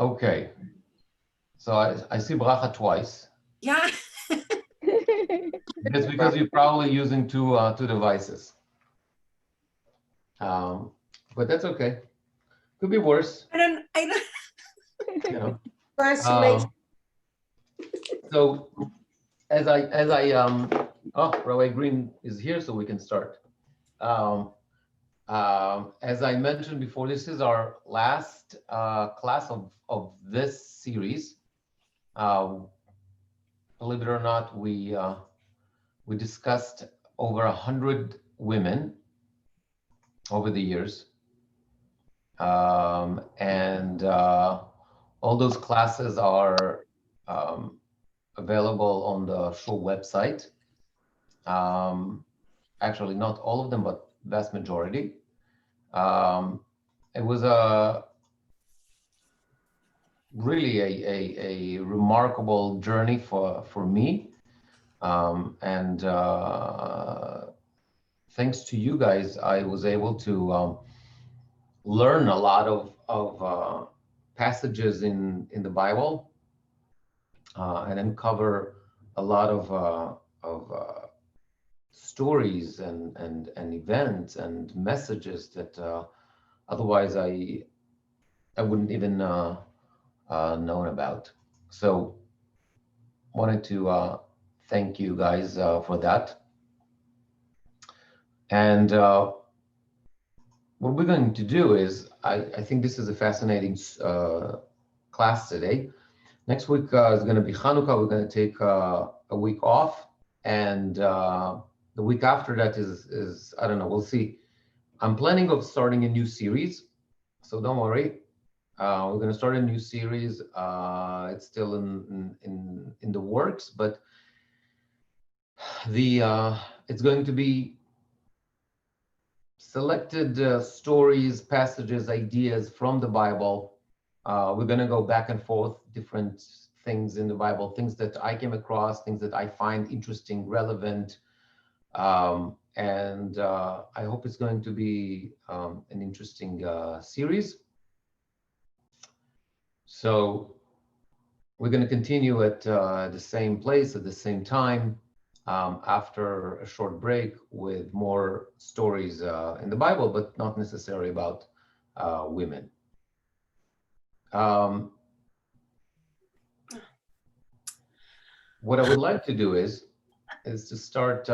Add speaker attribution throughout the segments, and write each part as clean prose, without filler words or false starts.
Speaker 1: Okay. So I see bracha twice.
Speaker 2: Yeah.
Speaker 1: That's because you're probably using two devices. But that's okay. Could be worse,
Speaker 2: I don't.
Speaker 1: you know.
Speaker 3: Translation.
Speaker 1: So as I Rabbi Green is here, so we can start. As I mentioned before, this is our last class of this series. Believe it or not, we discussed over 100 women over the years, and all those classes are available on the shul website. Actually, not all of them, but vast majority. It was really a remarkable journey for me, and thanks to you guys, I was able to learn a lot of passages in the Bible, and uncover a lot of stories and events and messages that otherwise I wouldn't even known about. So wanted to thank you guys for that. And what we're going to do is, I think this is a fascinating class today. Next week is going to be Hanukkah. We're going to take a week off, and the week after that is I don't know. We'll see. I'm planning of starting a new series, so don't worry. We're going to start a new series. It's still in the works, but it's going to be selected stories, passages, ideas from the Bible. We're going to go back and forth, different things in the Bible, things that I came across, things that I find interesting, relevant, and I hope it's going to be an interesting series. So we're going to continue at the same place at the same time after a short break with more stories in the Bible, but not necessarily about women. What I would like to do is to start,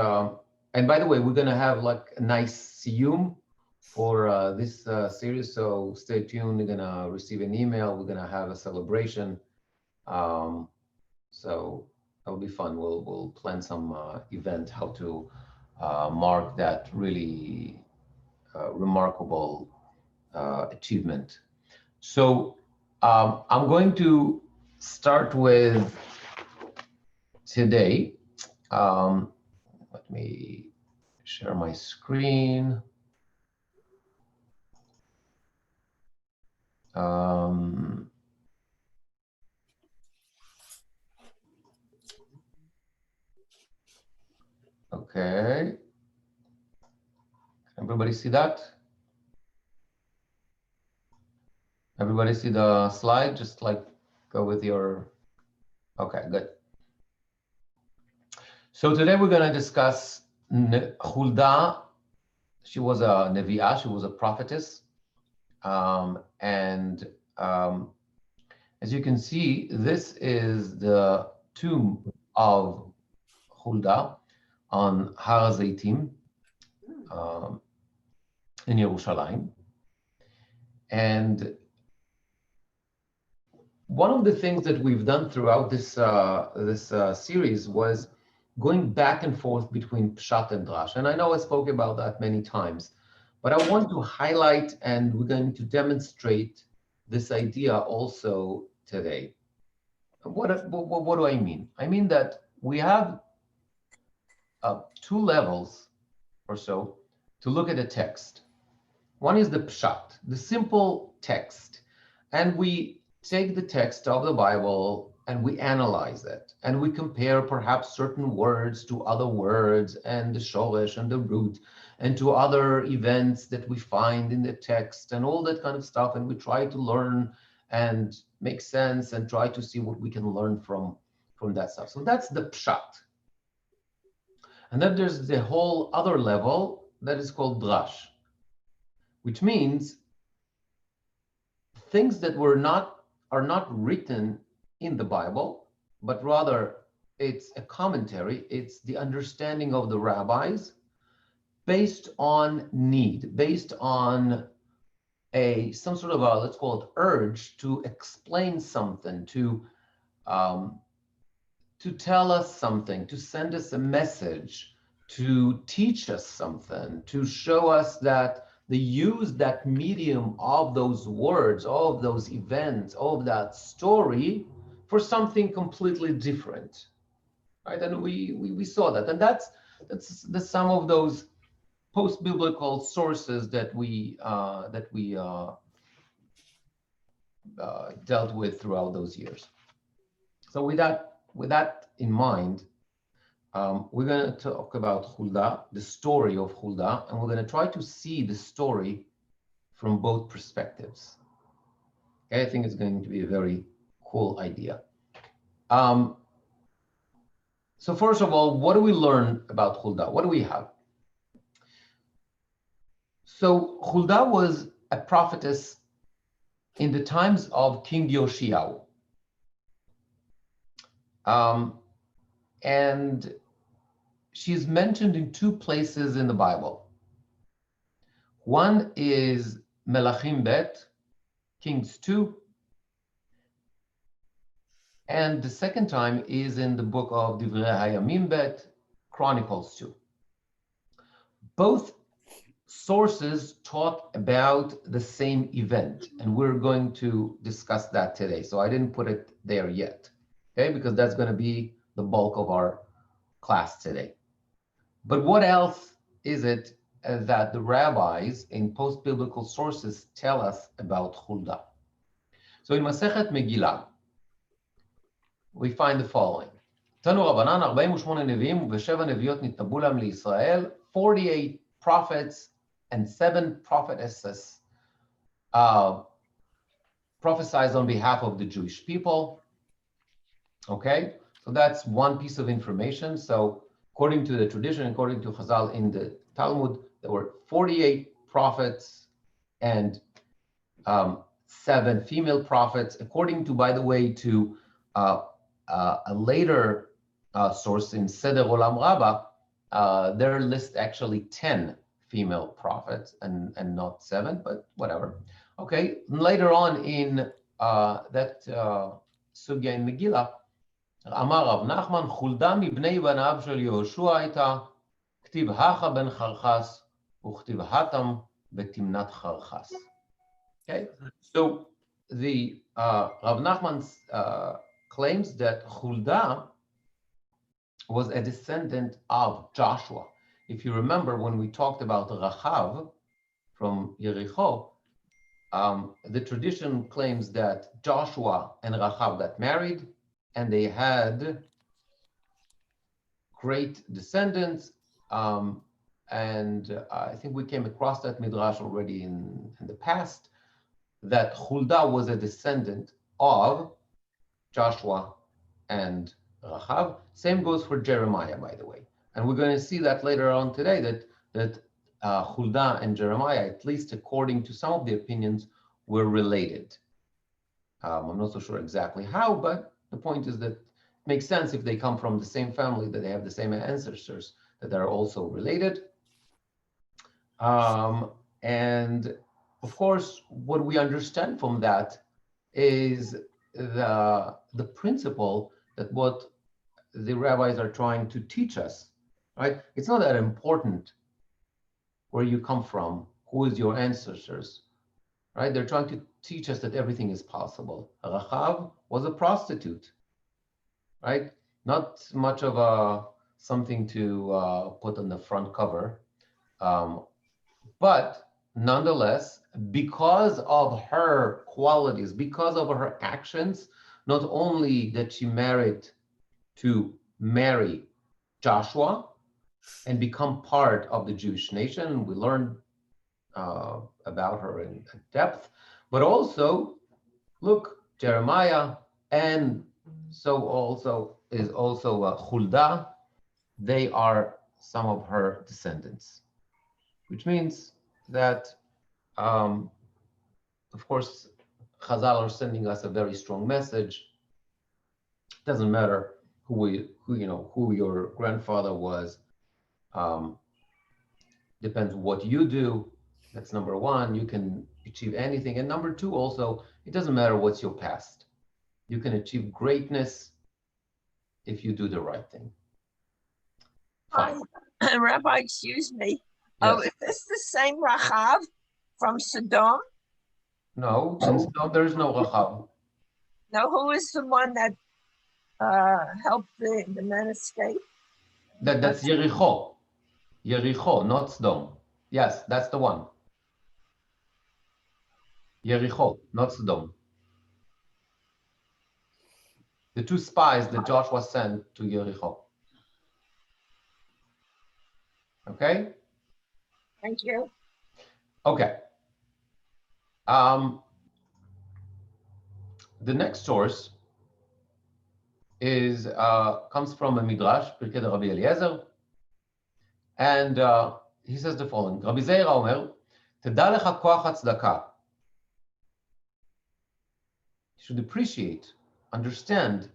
Speaker 1: and by the way, we're going to have like a nice siyum for this series, so stay tuned. You're going to receive an email. We're going to have a celebration. So that'll be fun. We'll plan some event how to mark that really remarkable achievement. So I'm going to start with today. Let me share my screen. Okay. Everybody see that? Everybody see the slide? Just like go with your, okay, good. So today we're going to discuss Huldah. She was a Nevi'ah, she was a prophetess. And as you can see, this is the tomb of Huldah on Har Zaitim in Yerushalayim. And one of the things that we've done throughout this series was going back and forth between Pshat and Drash. And I know I spoke about that many times, but I want to highlight, and we're going to demonstrate this idea also today. What do I mean? I mean that we have two levels or so to look at a text. One is the Pshat, the simple text, and we take the text of the Bible and we analyze it, and we compare perhaps certain words to other words and the shoresh and the root and to other events that we find in the text and all that kind of stuff, and we try to learn and make sense and try to see what we can learn from that stuff. So that's the pshat. And then there's the whole other level that is called drash, which means things that are not written in the Bible, but rather it's a commentary, it's the understanding of the rabbis based on need, based on some sort of a, let's call it, urge to explain something, to tell us something, to send us a message, to teach us something, to show us that they use that medium of those words, all of those events, all of that story for something completely different, right? And we saw that, and that's the sum of those post-biblical sources that we dealt with throughout those years. So with that in mind, we're going to talk about Hulda, the story of Hulda, and we're going to try to see the story from both perspectives. Okay, I think it's going to be a very cool idea. So first of all, what do we learn about Hulda? What do we have? So Hulda was a prophetess in the times of King Yoshiyahu. And she's mentioned in two places in the Bible. One is Melachim Bet, Kings 2, and the second time is in the book of Divrei Hayamim Bet, Chronicles 2. Both sources talk about the same event, and we're going to discuss that today. So I didn't put it there yet, okay, because that's going to be the bulk of our class today. But what else is it that the rabbis in post-biblical sources tell us about Hulda? So in Masechet Megillah, we find the following. Tanu Rabbanan 48 נביאים ו7 נביאות נתנבאו להם לישראל, 48 prophets and 7 prophetesses prophesied on behalf of the Jewish people. Okay, so that's one piece of information. So according to the tradition, according to Chazal in the Talmud, there were 48 prophets and 7 female prophets. According to, by the way, to a later source in Seder Olam Rabbah, their list actually 10 female prophets and not 7, but whatever. Okay, later on in that sugya in Megillah, אמר רב נחמן, חולדה מבני בניו של יהושע הייתה, כתיב הכה בן חרחס, וכתיב התם בתמנת חרחס. Okay, so the Rav Nachman claims that Hulda was a descendant of Joshua. If you remember when we talked about Rachav from Yericho, the tradition claims that Joshua and Rachav got married, and they had great descendants. And I think we came across that midrash already in the past, that Hulda was a descendant of Joshua and Rachav. Same goes for Jeremiah, by the way. And we're going to see that later on today, that Hulda and Jeremiah, at least according to some of the opinions, were related. I'm not so sure exactly how, but the point is that it makes sense if they come from the same family, that they have the same ancestors, that they're also related. And of course, what we understand from that is the principle that what the rabbis are trying to teach us, right? It's not that important where you come from, who is your ancestors, right? They're trying to teach us that everything is possible. Rachav was a prostitute, right? Not much of something to put on the front cover. But nonetheless, because of her qualities, because of her actions, not only did she married to marry Joshua and become part of the Jewish nation, we learned about her in depth, but also look, Jeremiah and so also is also Huldah. They are some of her descendants, which means that, um, of course, Chazal are sending us a very strong message. It doesn't matter who your grandfather was. Um, depends what you do. That's number one. You can achieve anything. And number two, also, it doesn't matter what's your past. You can achieve greatness if you do the right thing. Fine.
Speaker 2: Rabbi, excuse me.
Speaker 1: Yes.
Speaker 2: Is this the same Rachav from Sodom?
Speaker 1: No, in Sodom there is no Rachav.
Speaker 2: No, who is the one that helped the men escape?
Speaker 1: That's Yericho. Yericho, not Sodom. Yes, that's the one. Yericho, not Sodom. The two spies that Joshua sent to Yericho. Okay?
Speaker 2: Thank you.
Speaker 1: Okay. The next source is comes from a midrash, Pirkei de Rabbi Eliezer, and he says the following: Rabbi Zeira Omer, תדע לך כוח הצדקה. You should appreciate, understand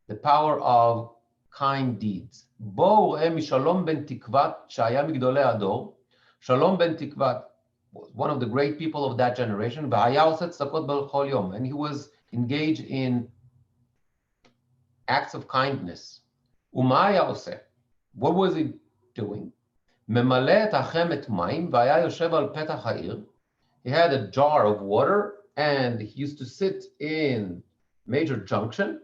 Speaker 1: the power of kind deeds. בואו ראה משלום בן תקוות שהיה מגדולי הדור. שלום בן תקוות was one of the great people of that generation, והיה עושה צדקות בכל יום, and he was engaged in acts of kindness. ומה היה עושה? What was he doing? ממלא את החמת מים והיה יושב על פתח העיר. He had a jar of water and he used to sit in major junction.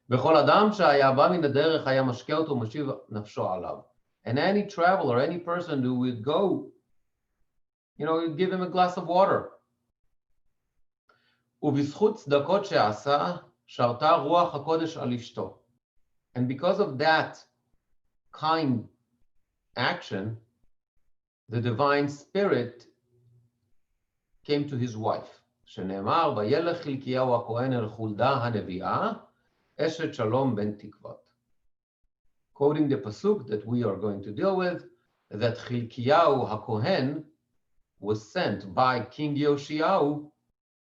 Speaker 1: וכל אדם שהיה בא מן הדרך היה משקה אותו ומשיב נפשו עליו. And any traveler, any person who would go, you'd give him a glass of water. ובזכות צדקות שעשה, שרתה רוח הקודש על אשתו. And because of that kind action, the divine spirit came to his wife. שנאמר, וילך חלקיהו הכהן אל חולדה הנביאה, אשת שלום בן תקוות. Quoting the pasuk that we are going to deal with, that Chilkiyahu HaKohen was sent by King Yoshiyahu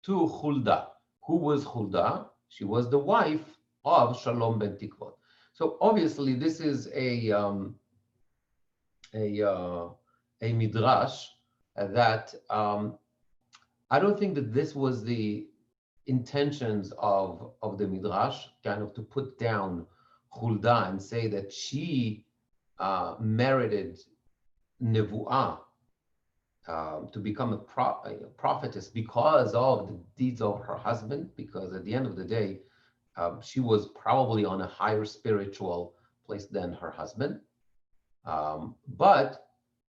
Speaker 1: to Huldah. Who was Huldah? She was the wife of Shalom ben Tikvot. So obviously this is a midrash that I don't think that this was the intentions of the midrash, kind of to put down Huldah and say that she merited nevuah, to become a prophetess because of the deeds of her husband, because at the end of the day, she was probably on a higher spiritual place than her husband. But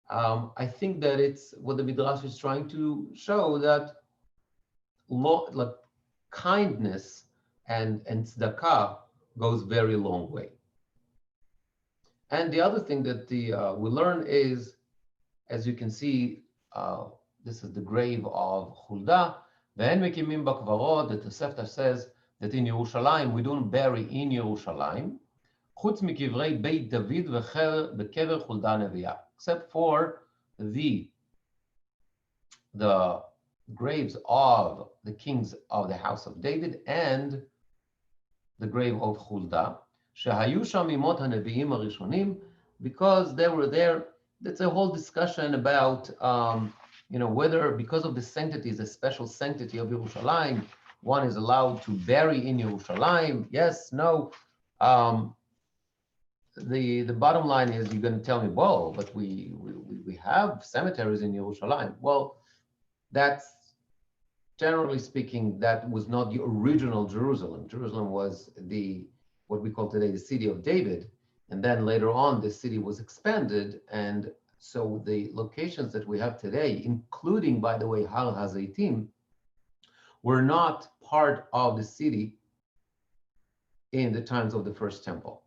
Speaker 1: I think that it's what the Midrash is trying to show, that like kindness and tzedakah goes very long way. And the other thing that we learn is, as you can see, this is the grave of Huldah. ואין מקימים בקברות, the Tosefta says that in Yerushalayim, we don't bury in Yerushalayim, חוץ מקברי בית דוד וקבר חולדה הנביאה, except for the graves of the kings of the house of David and the grave of Huldah, שהיו שם ימות הנביאים הראשונים, because they were there. That's a whole discussion about, whether because of the sanctity, the special sanctity of Yerushalayim, one is allowed to bury in Yerushalayim. Yes, no. The bottom line is, you're going to tell me, well, but we have cemeteries in Yerushalayim. Well, that's, generally speaking, that was not the original Jerusalem. Jerusalem was what we call today the city of David. And then later on, the city was expanded. And so the locations that we have today, including, by the way, Har HaZeitim, were not part of the city in the times of the first temple.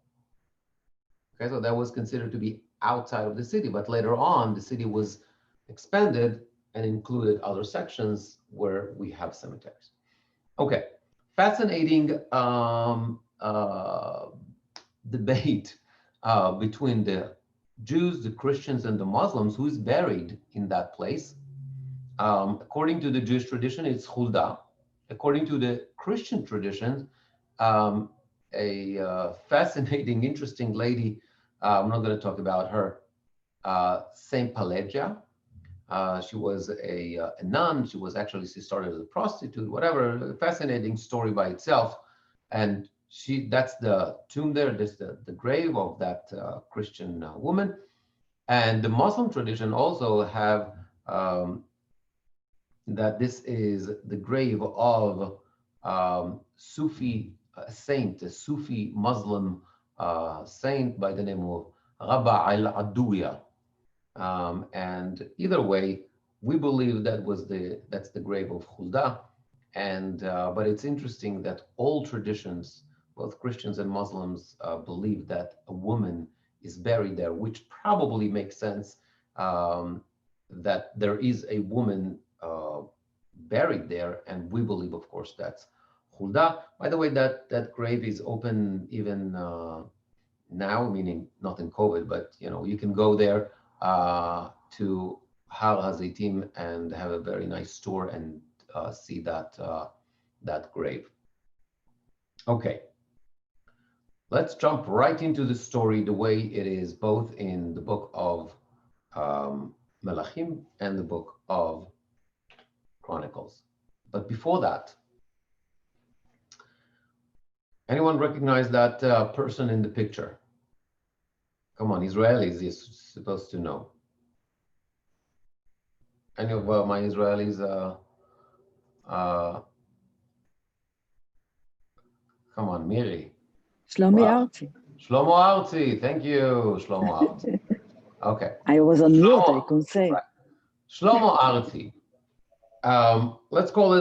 Speaker 1: Okay, so that was considered to be outside of the city. But later on, the city was expanded and included other sections where we have cemeteries. Okay, fascinating debate between the Jews, the Christians, and the Muslims. Who's buried in that place? According to the Jewish tradition, it's Hulda. According to the Christian tradition, um, a fascinating, interesting lady, I'm not going to talk about her, Saint Pelagia. She was a nun. She started as a prostitute, whatever. A fascinating story by itself. And that's the tomb there. That's the grave of that Christian woman. And the Muslim tradition also have that this is the grave of Sufi saint, a Sufi Muslim saint by the name of Rabba al-Aduya. And either way, we believe that's the grave of Hulda. And but it's interesting that all traditions, both Christians and Muslims, believe that a woman is buried there, which probably makes sense. That there is a woman buried there, and we believe, of course, that's Hulda. By the way, that grave is open even now, meaning not in COVID, but you can go there to Har Hazitim and have a very nice tour and see that grave. Okay, let's jump right into the story the way it is, both in the book of Melachim and the book of Chronicles. But before that, anyone recognize that person in the picture? Come on, Israelis is supposed to know. Any of my Israelis? Come on, Miri.
Speaker 3: Shlomi Artzi.
Speaker 1: Shlomo Artzi. Thank you, Shlomo Artzi. Okay.
Speaker 3: I was on mute, I couldn't say.
Speaker 1: Right. Shlomo Artzi. Let's call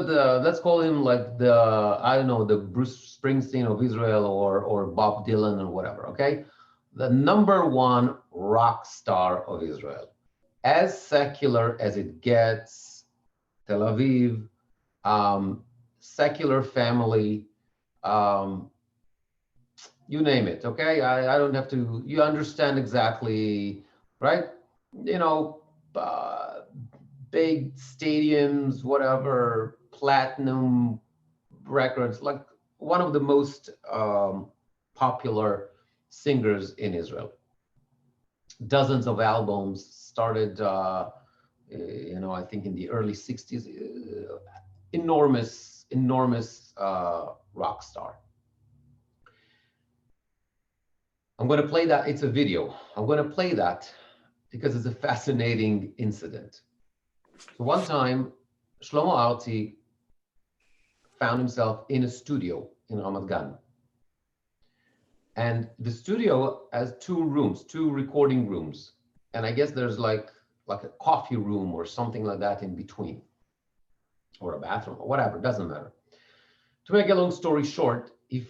Speaker 1: him like I don't know, the Bruce Springsteen of Israel or Bob Dylan or whatever, okay? The #1 rock star of Israel. As secular as it gets, Tel Aviv, secular family, you name it, okay? I don't have to, you understand exactly, right? Big stadiums, whatever, platinum records, like one of the most popular singers in Israel. Dozens of albums, started, I think in the early 60s, enormous rock star. I'm going to play that. It's a video. I'm going to play that because it's a fascinating incident. So one time, Shlomo Artzi found himself in a studio in Ramat Gan. And the studio has 2 rooms, 2 recording rooms. And I guess there's like a coffee room or something like that in between, or a bathroom or whatever, doesn't matter. To make a long story short, he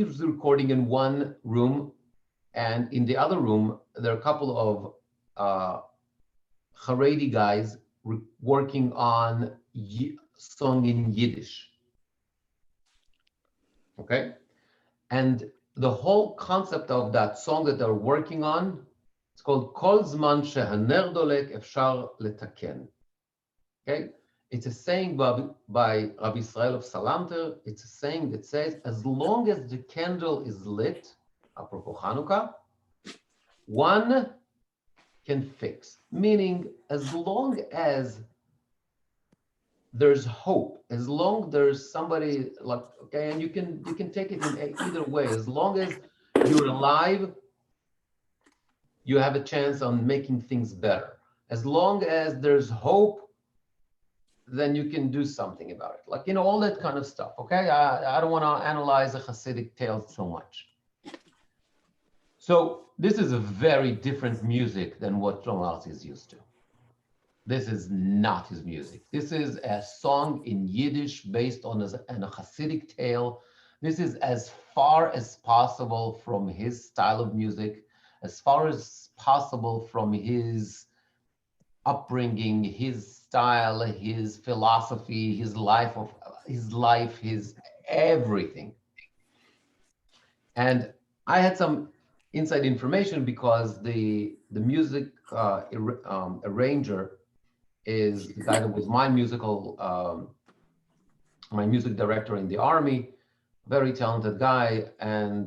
Speaker 1: was recording in one room, and in the other room, there are a couple of Haredi guys working on song in Yiddish. Okay? And the whole concept of that song that they're working on, it's called Kol Zman Shehaner Dolek Efshar Letaken. Okay? It's a saying by Rabbi Israel of Salanter. It's a saying that says, as long as the candle is lit, apropos Hanukkah, one can fix. Meaning, as long as there's hope, as long there's somebody like, okay, and you can take it in either way. As long as you're alive, you have a chance on making things better. As long as there's hope, then you can do something about it. Like, all that kind of stuff, okay? I don't want to analyze a Hasidic tale so much. So this is a very different music than what Shlomo Artzi is used to. This is not his music. This is a song in Yiddish based on a Hasidic tale. This is as far as possible from his style of music, as far as possible from his upbringing, his style, his philosophy, his life, his everything. And I had some inside information because the music arranger is the guy that was my music director in the army, very talented guy. And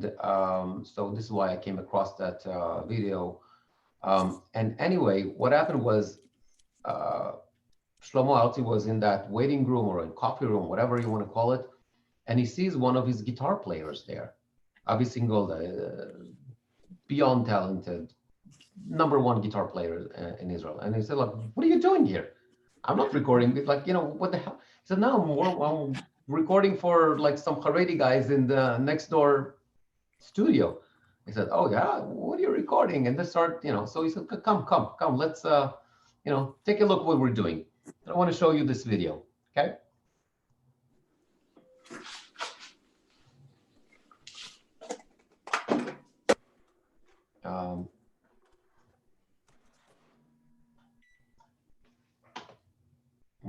Speaker 1: so this is why I came across that video. And anyway, what happened was Shlomo Artzi was in that waiting room or in coffee room, whatever you want to call it, and he sees one of his guitar players there, Avi Singold, beyond talented, #1 guitar player in Israel. And he said, "Look, what are you doing here? I'm not recording." Like, what the hell? He said, "No, I'm recording for like some Haredi guys in the next door studio." He said, "Oh yeah, what are you recording?" And they start, so he said, come, let's, take a look what we're doing. I want to show you this video, okay?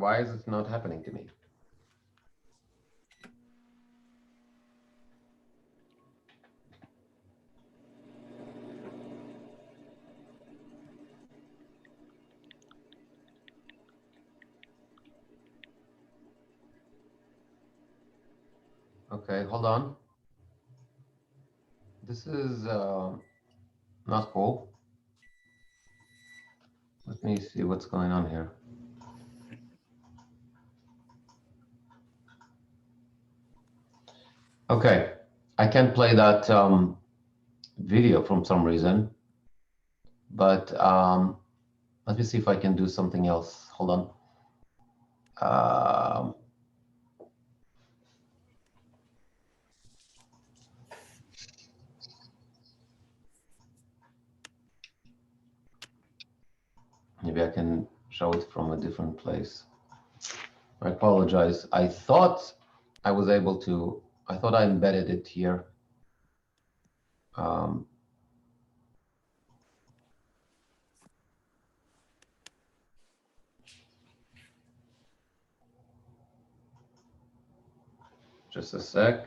Speaker 1: Why is it not happening to me? Okay, hold on. This is not cool. Let me see what's going on here. Okay, I can't play that video from some reason, but let me see if I can do something else. Hold on. Maybe I can show it from a different place. I apologize. I thought I was able to, I thought I embedded it here. Just a sec.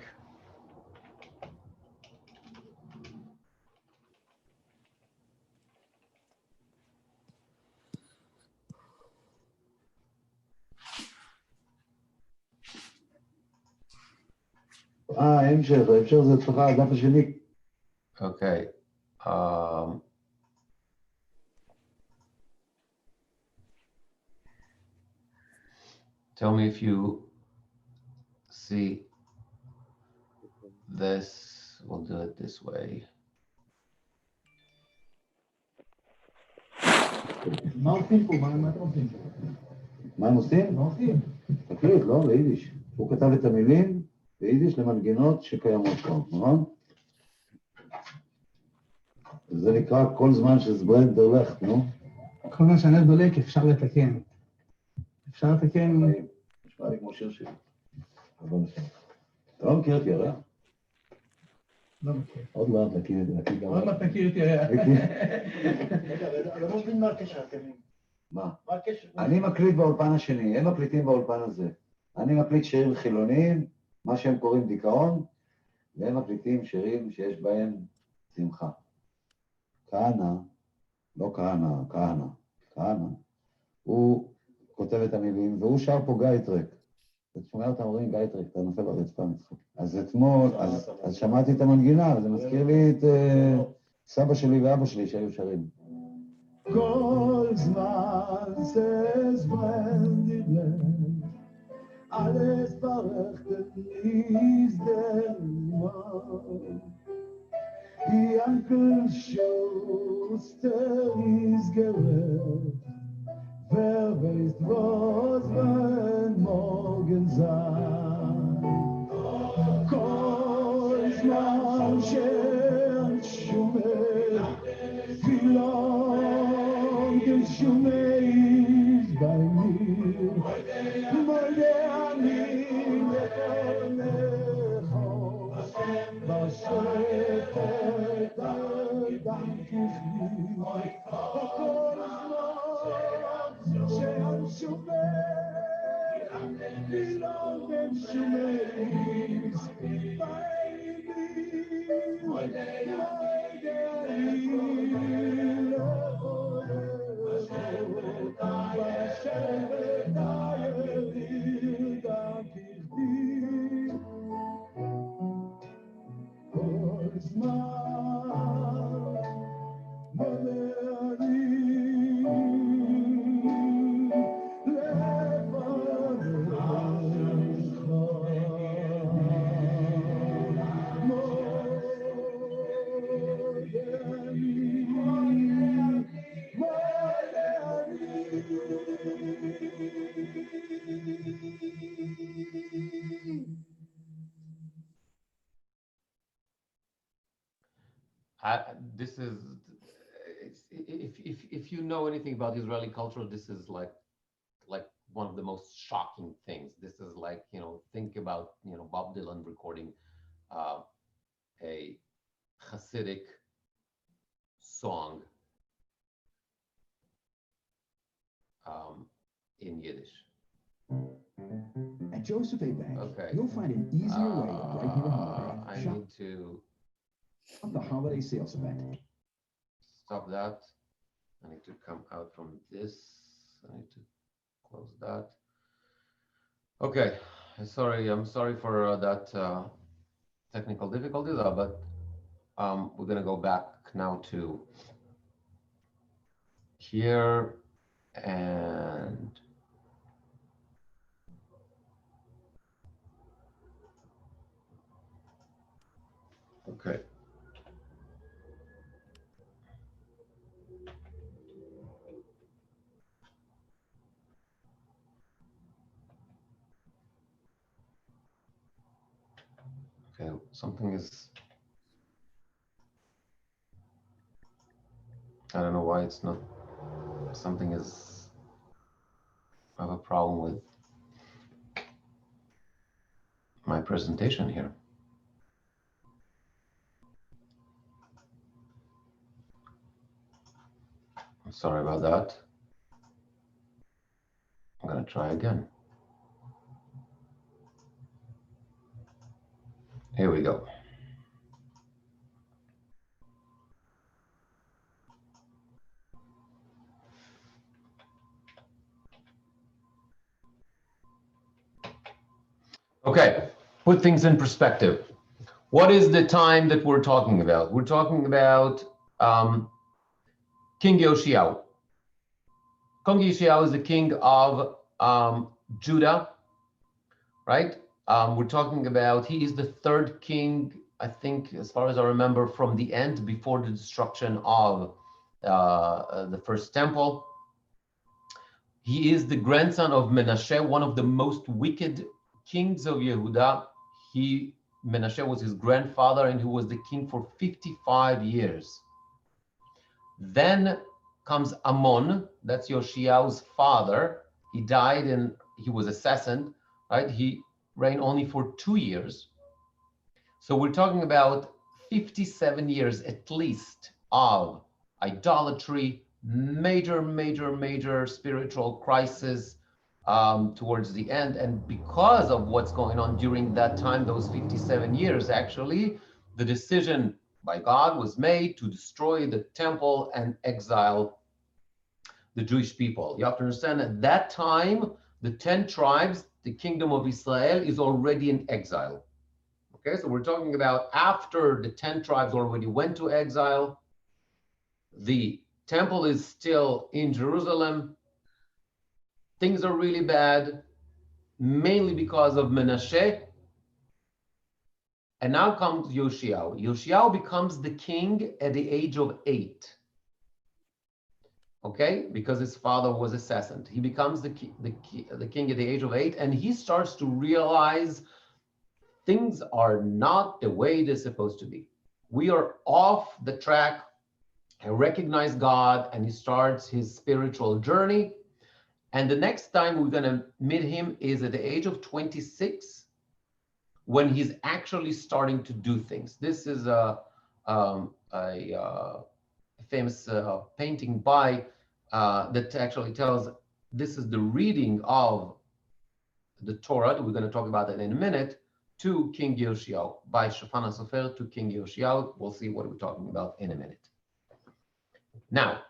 Speaker 4: המשך זה אצלך, הדף השני.
Speaker 1: Okay. Tell me if you see this. We'll do it this way.
Speaker 4: מה עושים פה? מה אתם עושים פה? מה הם עושים? מה עושים? תקליט, לא? ביידיש. הוא כתב את המילים ביידיש למנגינות שקיימות פה, נכון? זה נקרא כל זמן שזברן דולך, נו?
Speaker 5: כל זמן שהלב דולק אפשר לתקן. אפשר לתקן...
Speaker 4: נשמע לי כמו שיר שלי. אבל נשמע. אתה לא מכיר את ירח?
Speaker 5: לא מכיר.
Speaker 4: עוד מעט נכיר את זה.
Speaker 5: עוד מעט נכיר את ירח.
Speaker 6: רגע, לא מבין מה הקשר התמים.
Speaker 4: מה?
Speaker 6: מה הקשר?
Speaker 4: אני מקליט באולפן השני, הם מקליטים באולפן הזה. אני מקליט שירים חילוניים, מה שהם קוראים דיכאון, והם מקליטים שירים שיש בהם שמחה. כהנא, לא כהנא, הוא כותב את המילים, והוא שר פה גייטרק. אתה שומע אותם אומרים גייטרק, אתה נופל ברצפה מצחוק. אז אתמול, אז שמעתי את המנגינה, וזה מזכיר לי את סבא שלי ואבא שלי שהיו שרים. כל זמן es brennt alles verrichtet ist der Mann. Die Ankelschuster ist gerät, wer weiß was wenn morgen sein. כל זמן שומר, wie long שומר bei mir, מודה אני לפניך, בשקט dank ich dir, כל זמן
Speaker 1: This is, if you know anything about Israeli culture, this is like one of the most shocking things. This is like, think about, Bob Dylan recording a Hasidic song in Yiddish.
Speaker 7: At Joseph A. Bank,
Speaker 1: Okay.
Speaker 7: you'll find an easier way to brighten your holiday.
Speaker 1: I
Speaker 7: Shop
Speaker 1: need to
Speaker 7: the holiday sales event.
Speaker 1: stop that. I need to come out from this. I need to close that. Okay, I'm sorry for that technical difficulties, but we're gonna go back now to here and okay. Okay, something is, I don't know why it's not, something is, I have a problem with my presentation here. I'm sorry about that. I'm gonna try again. Here we go. Okay, put things in perspective. What is the time that we're talking about? We're talking about King Yoshiao. King Yoshiao is the king of Judah, right? We're talking about, he is the third king, I think, as far as I remember, from the end, before the destruction of the first temple. He is the grandson of Menashe, one of the most wicked kings of Yehuda. Menashe was his grandfather, and he was the king for 55 years. Then comes Ammon, that's Yoshiao's father. He died and he was assassinated, right? He reigned only for 2 years. So we're talking about 57 years at least of idolatry, major spiritual crisis towards the end. And because of what's going on during that time, those 57 years, actually, the decision by God was made to destroy the temple and exile the Jewish people. You have to understand at that time, the 10 tribes, the kingdom of Israel, is already in exile. Okay, so we're talking about after the 10 tribes already went to exile, the temple is still in Jerusalem. Things are really bad, mainly because of Menashe. And now comes Yoshiao. Yoshiao becomes the king at the age of 8. Okay, because his father was assassinated. He becomes the king at the age of 8, and he starts to realize things are not the way they're supposed to be. We are off the track. I recognize God, and he starts his spiritual journey. And the next time we're going to meet him is at the age of 26, when he's actually starting to do things. This is a famous painting by that actually tells, this is the reading of the Torah. We're going to talk about that in a minute, to King Yoshiao, by Shafan HaSofer to King Yoshiao. We'll see what we're talking about in a minute. Now,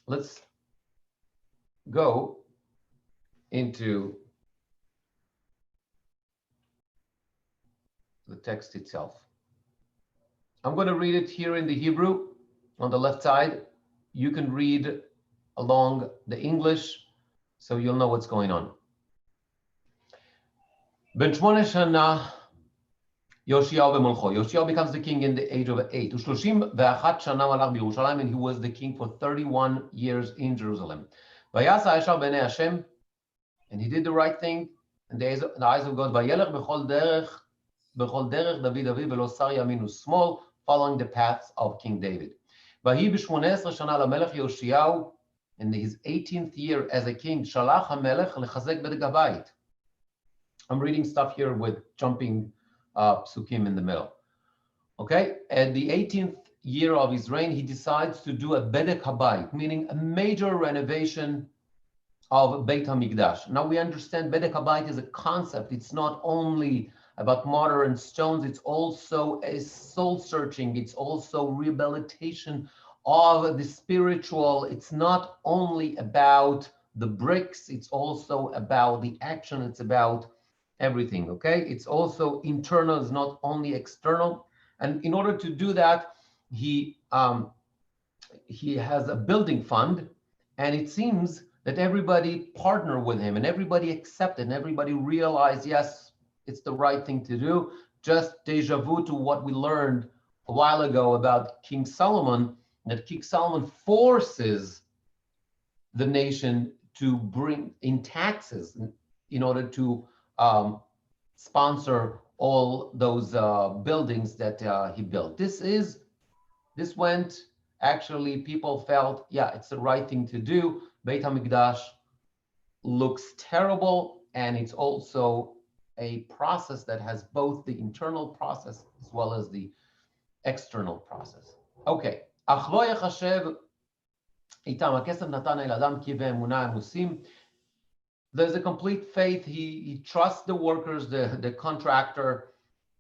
Speaker 1: let's go into the text itself. I'm going to read it here in the Hebrew on the left side. You can read along the English, so you'll know what's going on. Ben 8 shana Yoshiao b'molcho. Yoshiao becomes the king in the age of 8. U'shloshim ve'achat shana malach b'Yerushalayim, and he was the king for 31 years in Jerusalem. Vayasa yashar b'nei Hashem, and he did the right thing in the eyes of God. Vayelech b'chol derech David aviv v'lo sar yamin u'smol, following the paths of King David. ויהי ב-18 שנה למלך יאשיהו, in his 18th year as a king, שלח המלך לחזק בית הבית. I'm reading stuff here with jumping psukim in the middle. Okay, at the 18th year of his reign, he decides to do a bedek habayit, meaning a major renovation of Beit HaMikdash. Now we understand bedek habayit is a concept. It's not only about mortar and stones, it's also a soul searching. It's also rehabilitation of the spiritual. It's not only about the bricks, it's also about the action. It's about everything, okay? It's also internal, it's not only external. And in order to do that, he has a building fund, and it seems that everybody partnered with him and everybody accepted and everybody realized, yes, it's the right thing to do. Just deja vu to what we learned a while ago about King Solomon, that King Solomon forces the nation to bring in taxes in order to sponsor all those buildings that he built. This went, actually, people felt, yeah, it's the right thing to do. Beit HaMikdash looks terrible, and it's also a process that has both the internal process as well as the external process. Okay. אך לא יחשב איתם, הכסף נתן אל אדם כי באמונה הם עושים. There's a complete faith. He trusts the workers, the contractor.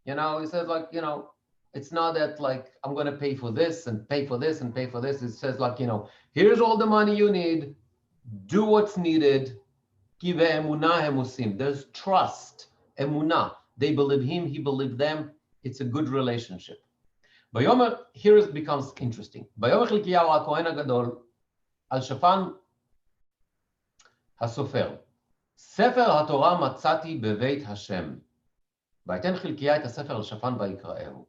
Speaker 1: You know, he says, like, you know, it's not that like I'm going to pay for this and pay for this and pay for this. It says, like, you know, here's all the money you need. Do what's needed. Ki ve'emunah hem usim. There's trust. Emunah. They believe him. He believed them. It's a good relationship. Vayomer, here it becomes interesting. Vayomer Chilkiyahu HaKohen HaGadol al Shafan HaSofer. ספר התורה מצאתי בבית השם. ויתן חלקיה את הספר על שפן ויקראהו.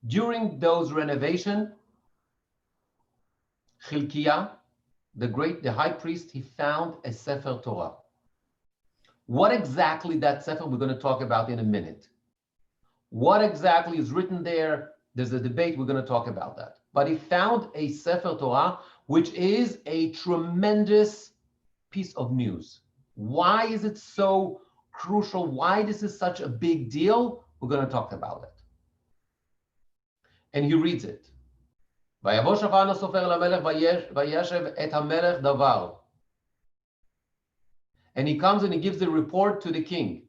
Speaker 1: During those renovation, Chilkiah, the high priest, he found a Sefer Torah. What exactly that Sefer we're going to talk about in a minute. What exactly is written there? There's a debate, we're going to talk about that. But he found a Sefer Torah, which is a tremendous piece of news. Why is it so crucial? Why this is such a big deal? We're going to talk about it. And he reads it. ויבוא שפן הסופר למלך וישב את המלך דבר. And he comes and he gives the report to the king.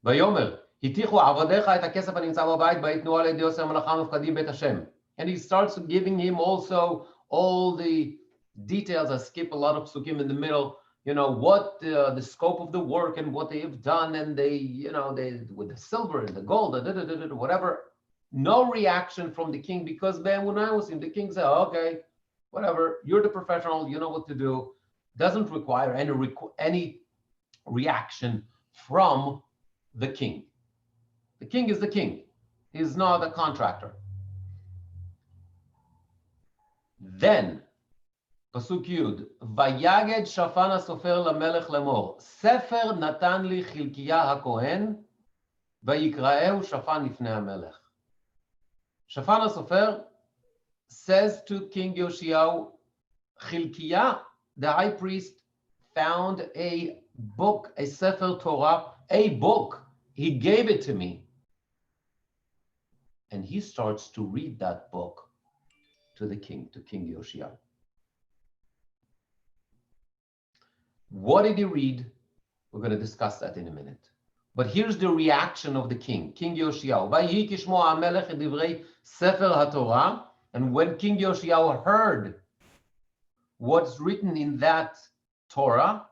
Speaker 1: ויאמר, הטיחו עבדיך את הכסף הנמצא בבית ויתנו על ידי עושר מלאכה ומפקדים בית השם. And he starts giving him also all the details. I skip a lot of psukim in the middle. You know, what the scope of the work and what they have done, and they, you know, they with the silver and the gold, whatever. No reaction from the king, because when I was him, the king said, okay, whatever, you're the professional, you know what to do. Doesn't require any reaction from the king. The king is the king. He's not a contractor. Then, פסוק י' ויגד שפן הסופר למלך לאמור ספר נתן לי חלקיה הכהן ויקראהו שפן לפני המלך. שפן הסופר says to King Yoshiyahu, Chilkiah, the high priest, found a book, a Sefer Torah, a book. He gave it to me. And he starts to read that book to the king, to King Yoshiyahu. What did he read? We're going to discuss that in a minute. But here's the reaction of the king, King Yoshiyahu. ויהי כשמוע המלך את דברי ספר התורה. And when King Yoshiyahu heard what's written in that Torah,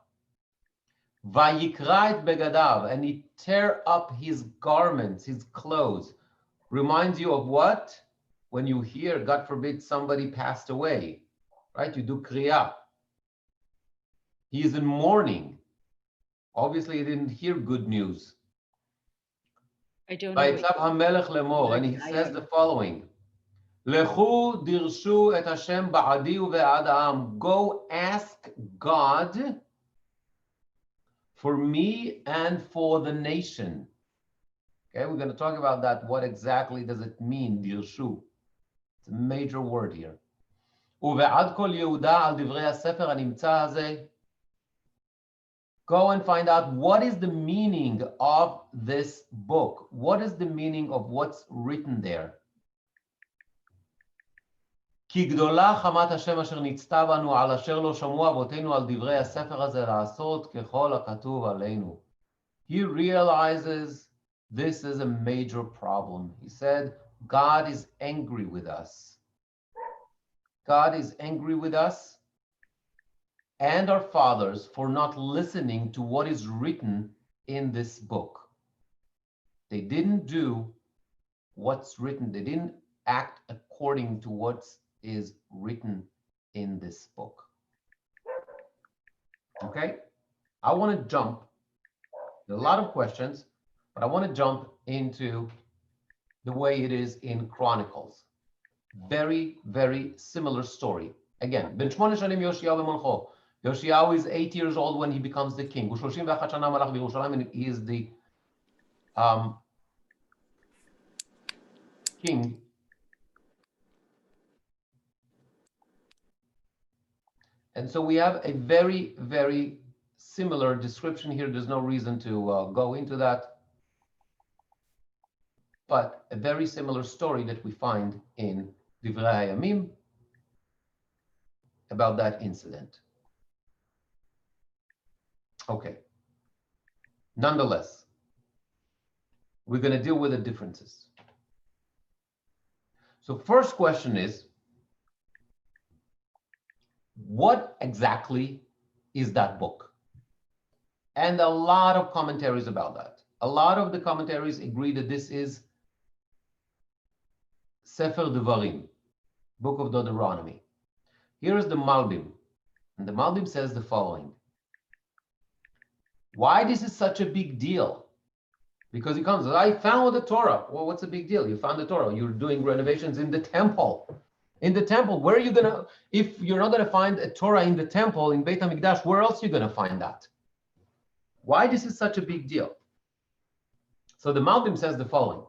Speaker 1: vayikra et begadav, and he tear up his garments, his clothes. Reminds you of what? When you hear, God forbid, somebody passed away, right? You do kriya. He is in mourning. Obviously, he didn't hear good news.
Speaker 8: I don't know.
Speaker 1: ויצב המלך לאמור, and he says the following. לכו דירשו את השם בעדי ובעד העם. Go ask God for me and for the nation. Okay, we're going to talk about that. What exactly does it mean, Dirshu? It's a major word here. ובעד כל יהודה על דברי הספר הנמצא הזה. Go and find out what is the meaning of this book. What is the meaning of what's written there? כי גדולה חמת השם אשר נצתה בנו על אשר לא שמעו אבותינו על דברי הספר הזה לעשות ככל הכתוב עלינו. He realizes this is a major problem. He said, God is angry with us. God is angry with us and our fathers for not listening to what is written in this book. They didn't do what's written. They didn't act according to what is written in this book. Okay? I want to jump. There are a lot of questions, but I want to jump into the way it is in Chronicles. Very, very similar story. Again, Ben 8 שנים יאשיהו במלכו. Yoshiyahu is 8 years old when he becomes the king. ו31 שנה מלך בירושלים, and he is the king. And so we have a very, very similar description here. There's no reason to go into that. But a very similar story that we find in Divrei Hayamim about that incident. Okay. Nonetheless, we're going to deal with the differences. So first question is, what exactly is that book? And a lot of commentaries about that. A lot of the commentaries agree that this is Sefer Devarim, Book of Deuteronomy. Here is the Malbim. And the Malbim says the following. Why this is such a big deal? Because he comes, I found the Torah. Well, what's the big deal? You found the Torah. You're doing renovations in the temple. In the temple, where are you going to, if you're not going to find a Torah in the temple, in Beit HaMikdash, where else are you going to find that? Why this is such a big deal? So the Malbim says the following.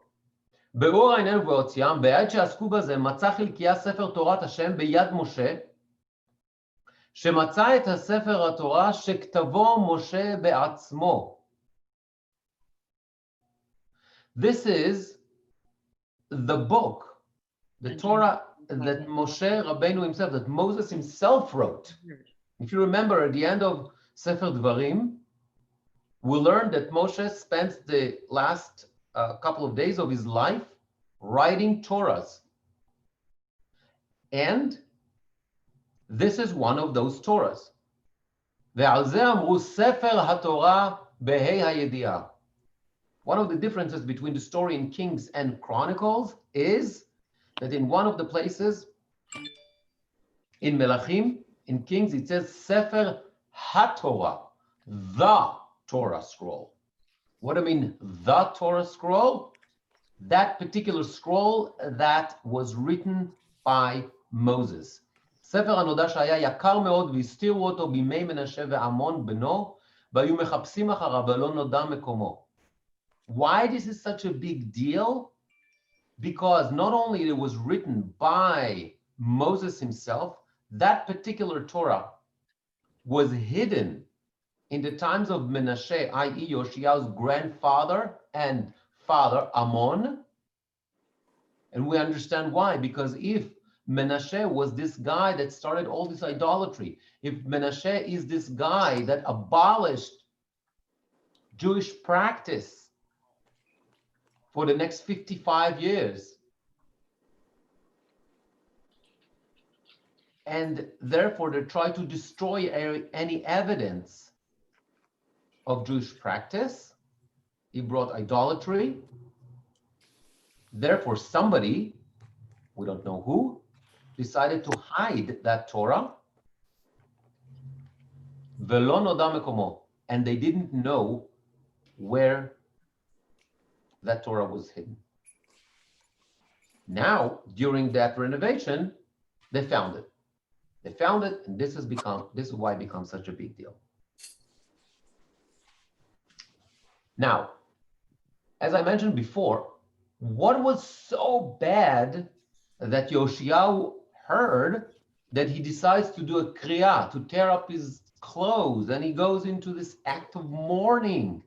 Speaker 1: באור העניין ובהוציאם, בעת שעסקו בזה, מצא חלקיה ספר תורת השם ביד משה, שמצא את הספר התורה שכתבו משה בעצמו. This is the book, the Torah that Moshe Rabbeinu himself, that Moses himself wrote. If you remember, at the end of Sefer Dvarim, we learned that Moshe spent the last couple of days of his life writing Torahs. And this is one of those Torahs. ועל זה אמרו ספר התורה בה"א הידיעה. One of the differences between the story in Kings and Chronicles is that in one of the places, in Melachim, in Kings, it says Sefer HaTorah, the Torah scroll. What do I mean, the Torah scroll? That particular scroll that was written by Moses. ספר הנודע שהיה יקר מאוד והסתירו אותו בימי מנשה ועמון בנו, והיו מחפשים אחריו ולא נודע מקומו. Why this is such a big deal? Because not only it was written by Moses himself, that particular Torah was hidden in the times of Menashe, i.e. Yoshiyahu's grandfather and father, Ammon. And we understand why, because if Menashe was this guy that started all this idolatry, if Menashe is this guy that abolished Jewish practice for the next 55 years, and therefore they try to destroy any evidence of Jewish practice, he brought idolatry. Therefore, somebody, we don't know who, decided to hide that Torah. Velo noda mekomo, and they didn't know where that Torah was hidden. Now, during that renovation, they found it. They found it, and this is why it becomes such a big deal. Now, as I mentioned before, what was so bad that Yoshiyahu heard that he decides to do a kriya, to tear up his clothes, and he goes into this act of mourning.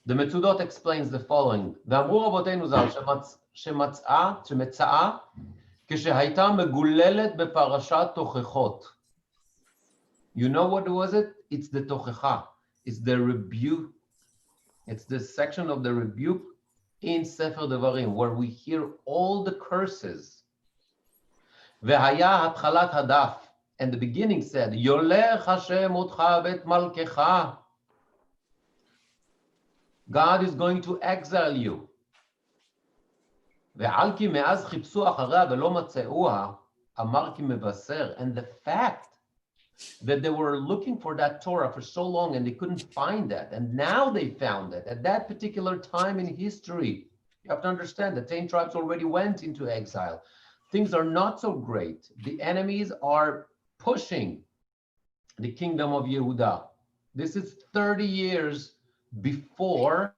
Speaker 1: The Metzudot explains the following: ואמרו רבותינו ז"ל שמצאה כשהייתה מגוללת בפרשת תוכחות. You know what was it? It's the tochecha. It's the rebuke. It's this section of the rebuke in Sefer Devarim where we hear all the curses. והיה התחלת הדף, and the beginning said, יולך השם אותך ואת מלכך. God is going to exile you. ועל כי מאז חיפשו אחריה ולא מצאוה, אמר כי מבשר. And the fact that they were looking for that Torah for so long and they couldn't find that, and now they found it at that particular time in history. You have to understand the 10 tribes already went into exile. Things are not so great. The enemies are pushing the kingdom of Yehuda. This is 30 years before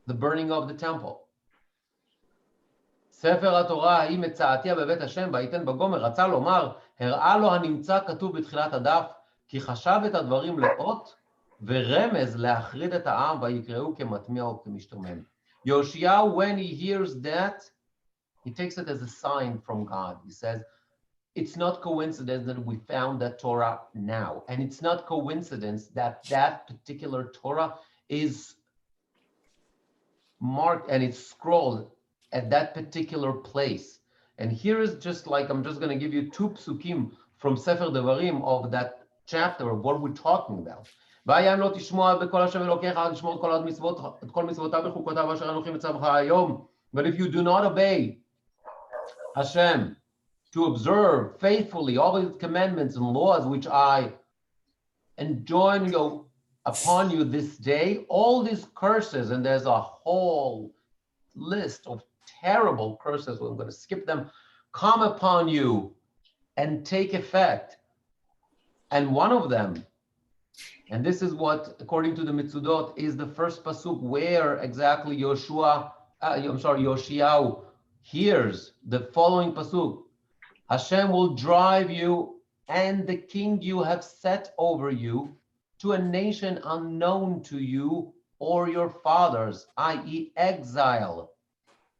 Speaker 1: the burning of the temple. ספר התורה ההיא מצאתיה בבית השם ויתן בגומר, רצה לומר, הראה לו הנמצא כתוב בתחילת הדף, כי חשב את הדברים לאות ורמז להחריד את העם ויקראו כמטמיע או כמשתומם. Yoshiyahu, when he hears that, he takes it as a sign from God. He says, it's not coincidence that we found that Torah now. And it's not coincidence that that particular Torah is marked and it's scrolled at that particular place. And here is just like, I'm just going to give you 2 psukim from Sefer Devarim of that chapter of what we're talking about. והיה אם לא תשמוע בקול השם אלוקיך, לשמור את כל מצוותיו וחוקותיו אשר אנוכי מצווך היום. But if you do not obey Hashem, to observe faithfully all his commandments and laws which I enjoin you upon you this day, all these curses, and there's a whole list of terrible curses, I'm going to skip them, come upon you and take effect. And one of them, and this is what, according to the Mitzudot, is the first pasuk where exactly Yoshiyahu hears the following pasuk. Hashem will drive you and the king you have set over you to a nation unknown to you or your fathers, i.e. exile,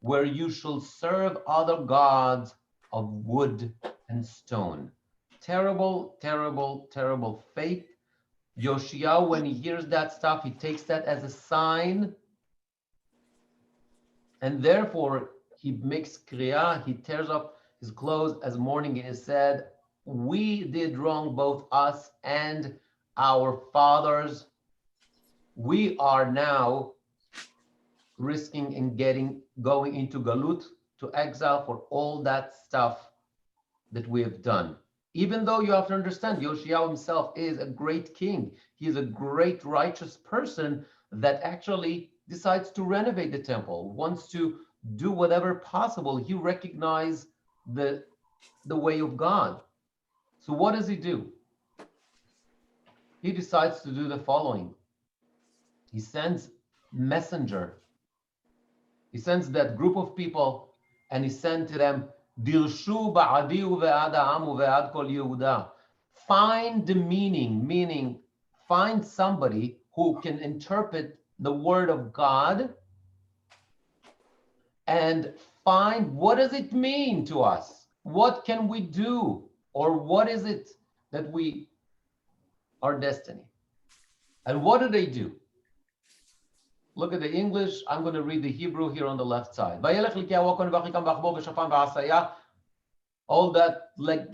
Speaker 1: where you shall serve other gods of wood and stone. Terrible, terrible, terrible fate. Yoshiyahu, when he hears that stuff, he takes that as a sign, and therefore he makes kriya, he tears up his clothes as mourning, and he said, we did wrong, both us and our fathers. We are now risking and going into galut, to exile for all that stuff that we have done. Even though you have to understand, Yoshiyahu himself is a great king. He is a great righteous person that actually decides to renovate the temple, wants to do whatever possible. He recognizes the way of God. So what does he do? He decides to do the following. He sends messenger. He sends that group of people, and he sent to them, Dirshu ba'adi uve'ad ha'am uve'ad kol Yehuda. Find the meaning find somebody who can interpret the word of God and find what does it mean to us? What can we do? Or what is it that we, our destiny? And what do they do? Look at the English. I'm going to read the Hebrew here on the left side. All that, like,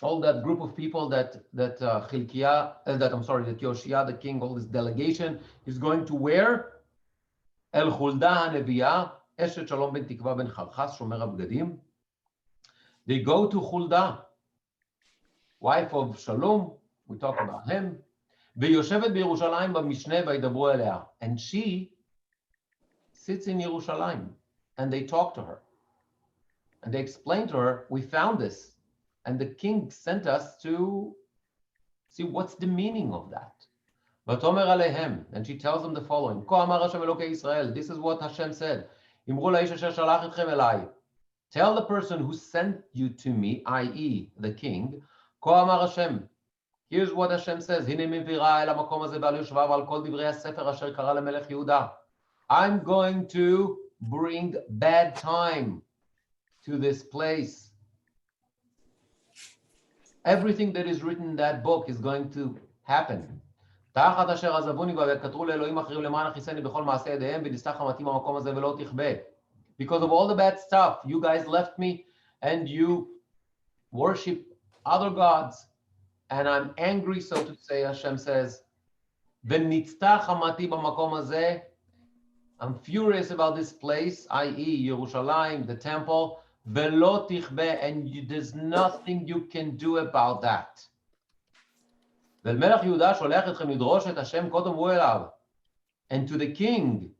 Speaker 1: all that group of people that Yoshia, the king, all this delegation is going to where? El Hulda HaNeviah, Eshet Shalom ben Tikva ben Charchas, Shomer HaBgadim. They go to Hulda, wife of Shalom. We talk about him. ויושבת בירושלים במשנה וידברו אליה. And she sits in Yerushalayim, and they talk to her. And they explain to her, we found this, and the king sent us to see what's the meaning of that. ותאמר עליהם, and she tells them the following, כה אמר השם אלוקי ישראל, this is what Hashem said, אמרו לאיש אשר שלח אתכם אליי, tell the person who sent you to me, i.e. the king, כה אמר השם, here's what Hashem says, הנה מבירה אל המקום הזה ועל יושביו על כל דברי הספר אשר קרא למלך יהודה. I'm going to bring bad time to this place. Everything that is written in that book is going to happen. תחת אשר עזבוני וכתרו לאלוהים אחרים למען אכיסני בכל מעשה ידיהם ונסתח חמתי במקום הזה ולא תכבה. Because of all the bad stuff, you guys left me and you worship other gods, and I'm angry, so to say, Hashem says, ונצתח חמתי במקום הזה, I'm furious about this place, i.e. Yerushalayim, the temple, ולא תכבה, and there's nothing you can do about that. ולמלך יהודה שולח אתכם לדרוש את השם כה תאמרו אליו. And to the king,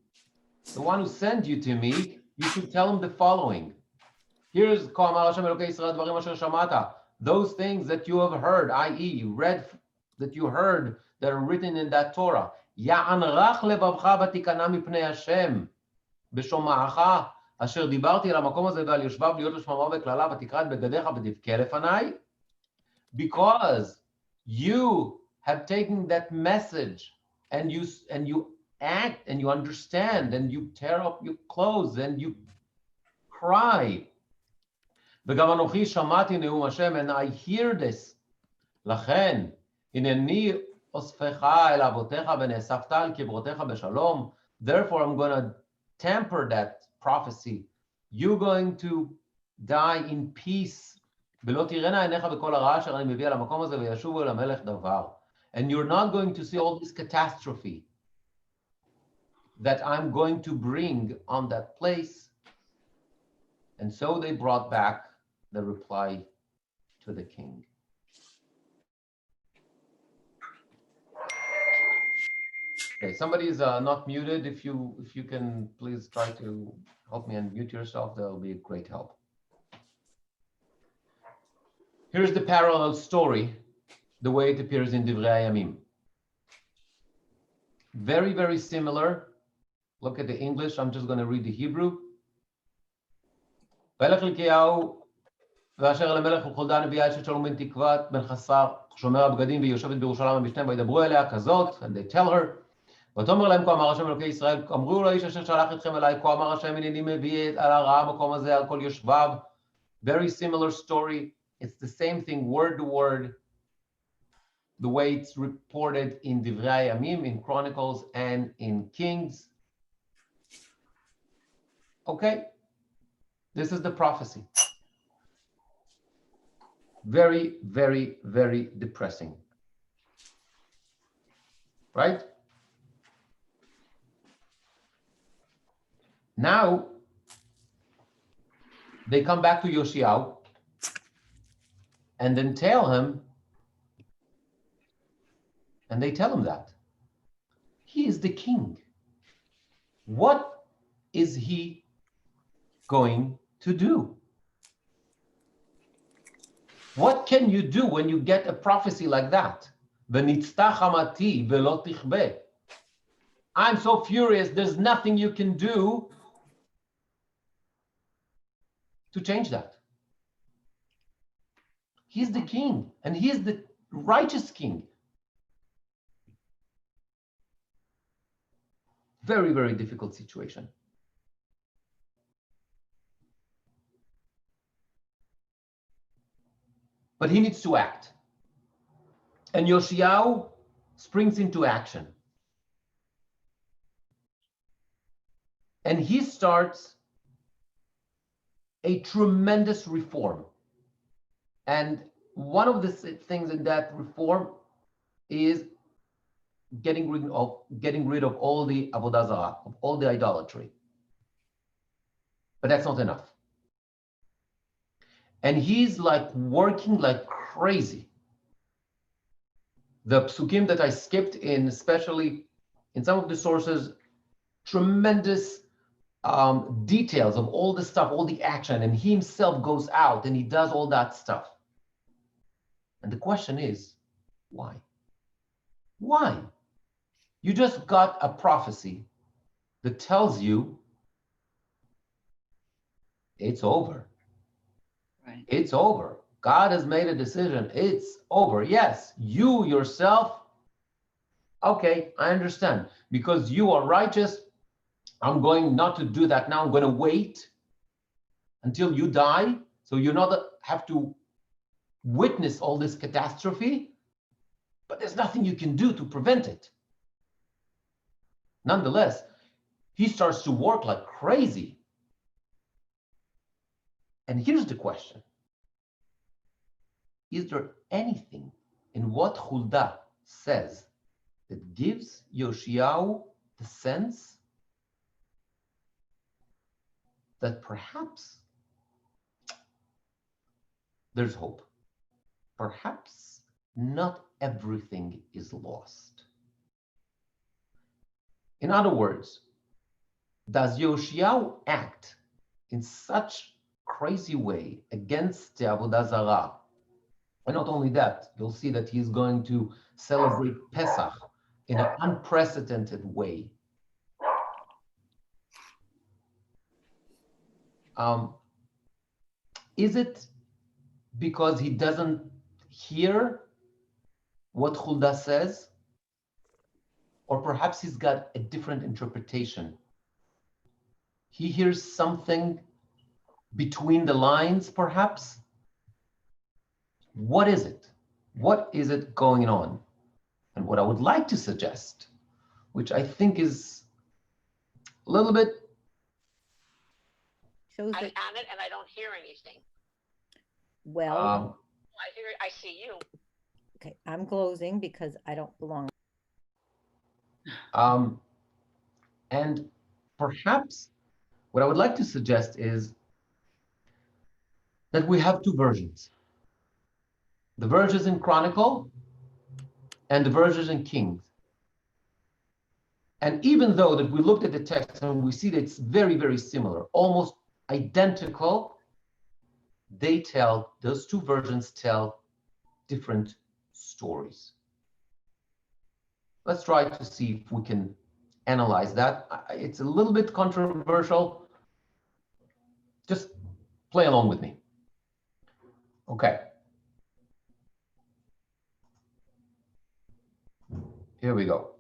Speaker 1: the one who sent you to me, you should tell him the following. Here's כה אמר השם אלוקי ישראל דברים אשר שמעת. Those things that you have heard, i.e. read, that you heard, that are written in that Torah. יען רך לבבך ותיכנע מפני השם בשומעך, אשר דיברתי על המקום הזה ועל יושביו להיות לשממה וקללה, ותקרא את בגדיך ותבכה לפניי. Because you have taken that message and you act and you understand and you tear up your clothes and you cry. וגם אנוכי שמעתי נאום השם, and I hear this. לכן, הנני אוספך אל אבותיך ונאספת על קברותיך בשלום. Therefore, I'm going to temper that prophecy. You're going to die in peace. ולא תראינה עיניך בכל הרע אשר אני מביא על המקום הזה וישובו אל המלך דבר. And you're not going to see all this catastrophe that I'm going to bring on that place. And so they brought back the reply to the king. Okay, somebody is not muted. If you can please try to help me unmute yourself, that will be a great help. Here's the parallel story, the way it appears in Divrei Hayamim. Very, very similar. Look at the English. I'm just going to read the Hebrew. וילך חלקיהו ואשר אל המלך וחולדה נביאה אשת שלום בן תקוות בן חסר שומר הבגדים והיא יושבת בירושלים המשנה וידברו אליה כזאת, and they tell her, ותאמר להם כה אמר השם אלוקי ישראל, אמרו לאיש אשר שלח אתכם אליי, כה אמר השם הנני מביא על הרעה המקום הזה על כל יושביו. Very similar story. It's the same thing word to word, the way it's reported in Divrei Hayamim, in Chronicles, and in Kings. Okay, this is the prophecy. Very, very, very depressing, right? Now, they come back to Yoshiao and then tell him, and they tell him that he is the king. What is he going to do? What can you do when you get a prophecy like that? I'm so furious, there's nothing you can do to change that. He's the king, and he is the righteous king. Very, very difficult situation. But he needs to act. And Yoshiao springs into action. And he starts a tremendous reform. And one of the things in that reform is getting rid of all the avodah zarah, of all the idolatry. But that's not enough. And he's like working like crazy. The psukim that I skipped in, especially in some of the sources, tremendous details of all the stuff, all the action, and he himself goes out and he does all that stuff. And the question is, why? Why? You just got a prophecy that tells you it's over.
Speaker 8: Right.
Speaker 1: It's over. God has made a decision. It's over. Yes, you yourself, okay, I understand. Because you are righteous, I'm going not to do that now. I'm going to wait until you die, so you not have to witness all this catastrophe, but there's nothing you can do to prevent it. Nonetheless, he starts to work like crazy. And here's the question. Is there anything in what Huldah says that gives Yoshiyahu the sense that perhaps there's hope? Perhaps not everything is lost. In other words, does Yoshiyahu act in such crazy way against the Avodah Zarah? And not only that, you'll see that he's going to celebrate Pesach in an unprecedented way. Is it because he doesn't hear what Huldah says? Or perhaps he's got a different interpretation. He hears something between the lines, perhaps? What is it? What is it going on? And what I would like to suggest, which I think is a little bit...
Speaker 9: Shows
Speaker 10: I'm
Speaker 9: that,
Speaker 10: on it and I don't hear anything.
Speaker 9: well,
Speaker 10: I see you.
Speaker 9: okay, I'm closing because I don't belong.
Speaker 1: And perhaps what I would like to suggest is that we have two versions. The versions in Chronicle and the versions in Kings. And even though that we looked at the text and we see that it's very, very similar, almost identical, those two versions tell different stories. Let's try to see if we can analyze that. It's a little bit controversial. Just play along with me. Okay. Here we go.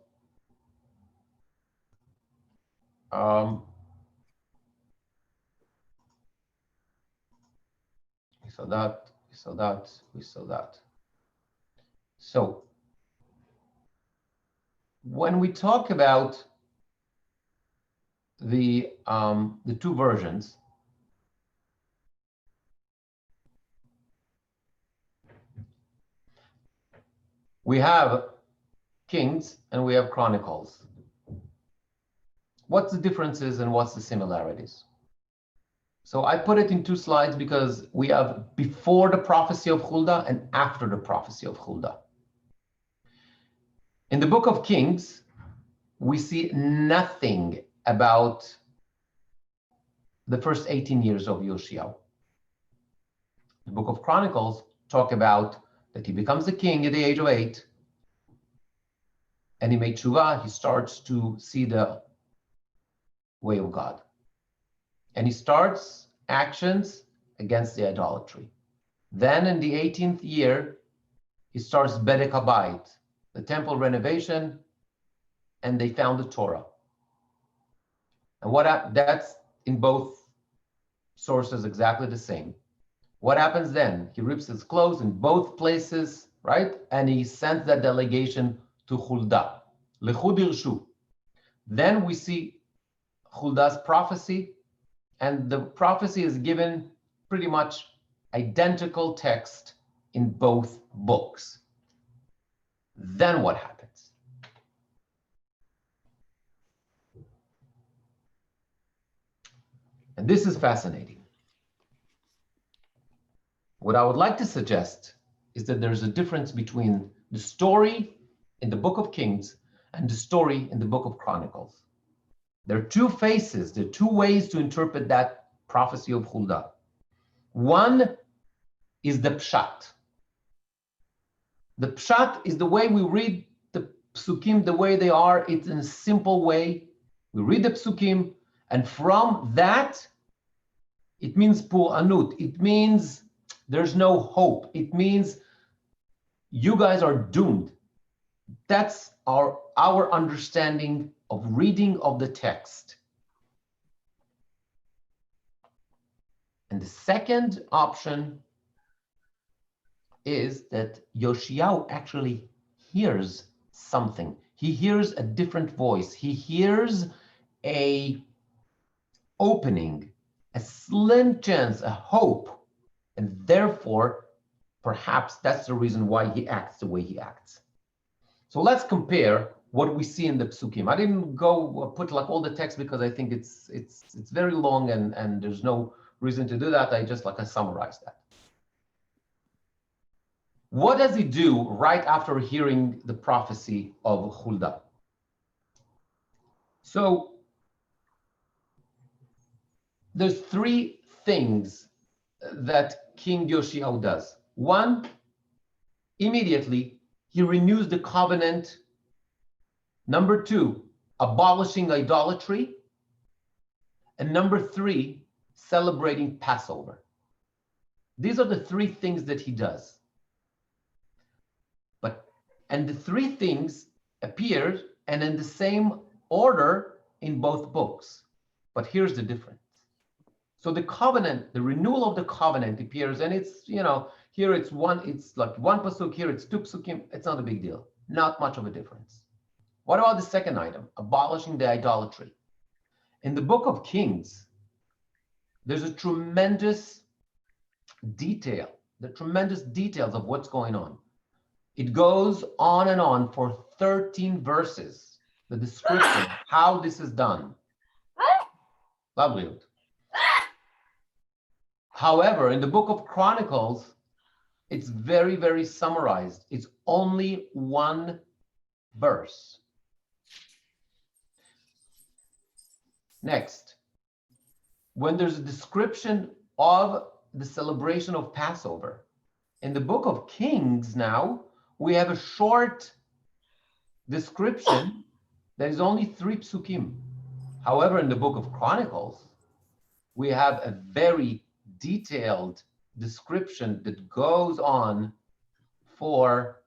Speaker 1: We saw that, we saw that, we saw that. So when we talk about the two versions, we have Kings and we have Chronicles. What's the differences and what's the similarities? So I put it in two slides because we have before the prophecy of Huldah and after the prophecy of Huldah. In the book of Kings, we see nothing about the first 18 years of Yoshiyahu. The book of Chronicles talk about that he becomes a king at the age of 8, and he made tshuva, he starts to see the way of God. And he starts actions against the idolatry. Then in the 18th year, he starts Bedek Habayit, the temple renovation, and they found the Torah. And that's in both sources exactly the same. What happens then? He rips his clothes in both places, right? And he sends that delegation to Huldah. Lechu dirshu. Then we see Huldah's prophecy, and the prophecy is given pretty much identical text in both books. Then what happens? And this is fascinating. What I would like to suggest is that there's a difference between the story in the book of Kings and the story in the book of Chronicles. There are two faces, there are two ways to interpret that prophecy of Huldah. One is the pshat. The pshat is the way we read the psukim the way they are. It's in a simple way. We read the psukim, and from that, it means pu'anut. It means there's no hope. It means you guys are doomed. That's our understanding of reading of the text. And the second option is that Yoshiyahu actually hears something. He hears a different voice. He hears a opening, a slim chance, a hope, and therefore, perhaps that's the reason why he acts the way he acts. So let's compare what we see in the psukim. I didn't go put like all the text because I think it's very long and there's no reason to do that. I summarized that. What does he do right after hearing the prophecy of Huldah? So there's three things that King Yoshiyahu does. One, immediately he renews the covenant. Number two, abolishing idolatry. And number three, celebrating Passover. These are the three things that he does. And the three things appear and in the same order in both books. But here's the difference. So the covenant, the renewal of the covenant appears, and it's, here it's like one pasuk, here it's two pasukim. It's not a big deal. Not much of a difference. What about the second item, abolishing the idolatry? In the book of Kings, there's a tremendous detail, the tremendous details of what's going on. It goes on and on for 13 verses, the description, how this is done. Lovely. However, in the book of Chronicles, it's very, very summarized. It's only one verse. Next, when there's a description of the celebration of Passover, in the book of Kings now, we have a short description that is only 3 psukim. However, in the book of Chronicles, we have a very detailed description that goes on for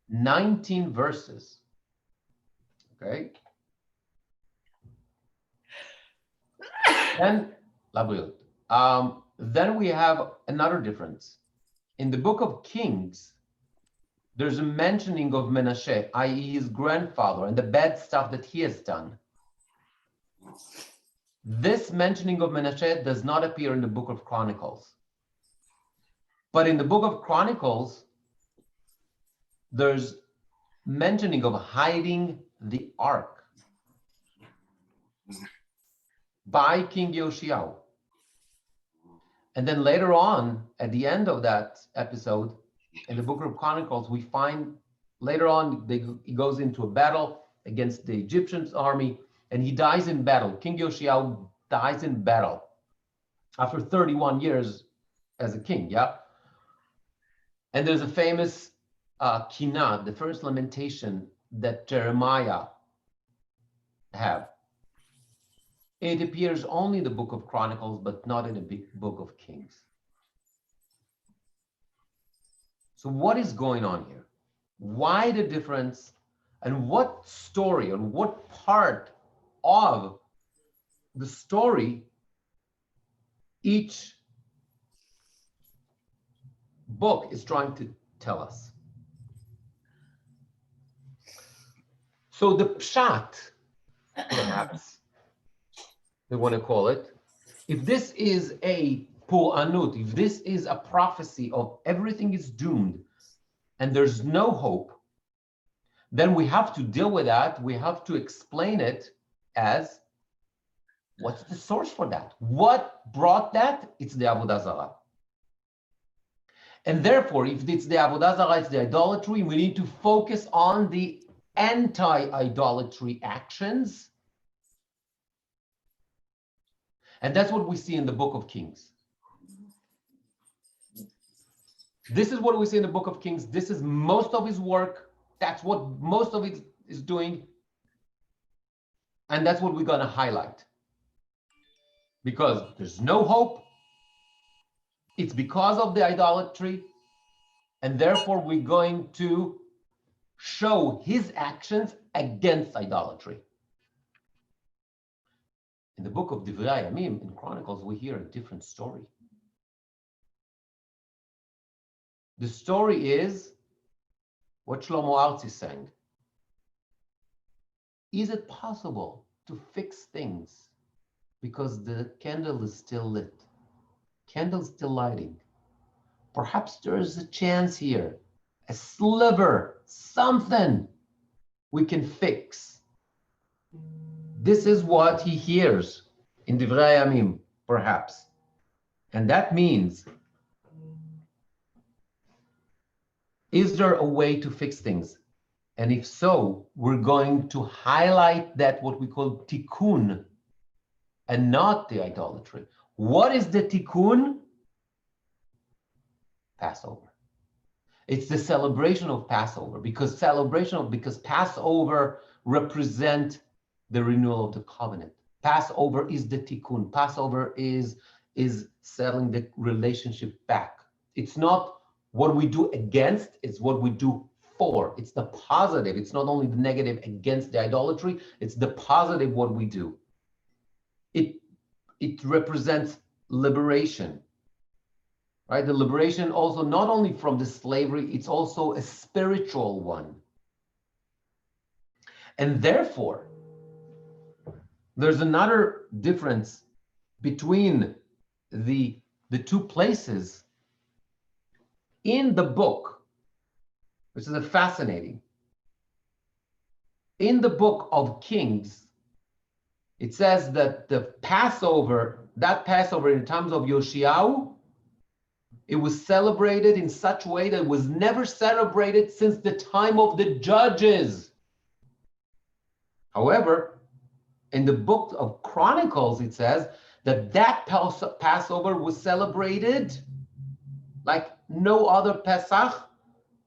Speaker 1: 19 verses. Okay? Then we have another difference. In the book of Kings, there's a mentioning of Menashe, i.e. his grandfather, and the bad stuff that he has done. This mentioning of Menashe does not appear in the book of Chronicles. But in the book of Chronicles, there's mentioning of hiding the ark by King Yoshiyahu. And then later on, at the end of that episode, in the book of Chronicles, we find later on, he goes into a battle against the Egyptian army, and he dies in battle. King Yoshiyahu dies in battle after 31 years as a king, yeah? And there's a famous kinah, the first lamentation that Jeremiah have. It appears only in the book of Chronicles, but not in the big book of Kings. So what is going on here? Why the difference? And what story and what part of the story each book is trying to tell us? So the pshat, perhaps they want to call it, if this is a pu'anut, if this is a prophecy of everything is doomed and there's no hope, then we have to deal with that. We have to explain it as, what's the source for that? What brought that? It's the Avodah Zarah. And therefore, if it's the Avodah Zarah, it's the idolatry, we need to focus on the anti-idolatry actions. And that's what we see in the book of Kings. This is what we see in the book of Kings. This is most of his work. That's what most of it is doing. And that's what we're going to highlight. Because there's no hope. It's because of the idolatry. And therefore, we're going to show his actions against idolatry. In the book of Divrei Yamim, in Chronicles, we hear a different story. The story is what Shlomo Artzi sang. Is it possible to fix things because the candle is still lit? Candle's still lighting. Perhaps there is a chance here, a sliver, something we can fix. This is what he hears in Divrei Yamim, perhaps. And that means, is there a way to fix things? And if so, we're going to highlight that what we call tikkun, and not the idolatry. What is the tikkun? Passover. It's the celebration of Passover, because Passover represent the renewal of the covenant. Passover is the tikkun. Passover is settling the relationship back. It's not what we do against, it's what we do for. It's the positive. It's not only the negative against the idolatry, it's the positive what we do. It represents liberation, right? The liberation also not only from the slavery, it's also a spiritual one. And therefore, there's another difference between the two places in the book, which is fascinating. In the book of Kings, it says that the Passover, that Passover in times of Yoshiyahu, it was celebrated in such a way that it was never celebrated since the time of the judges. However, in the book of Chronicles, it says that that Passover was celebrated like no other Pesach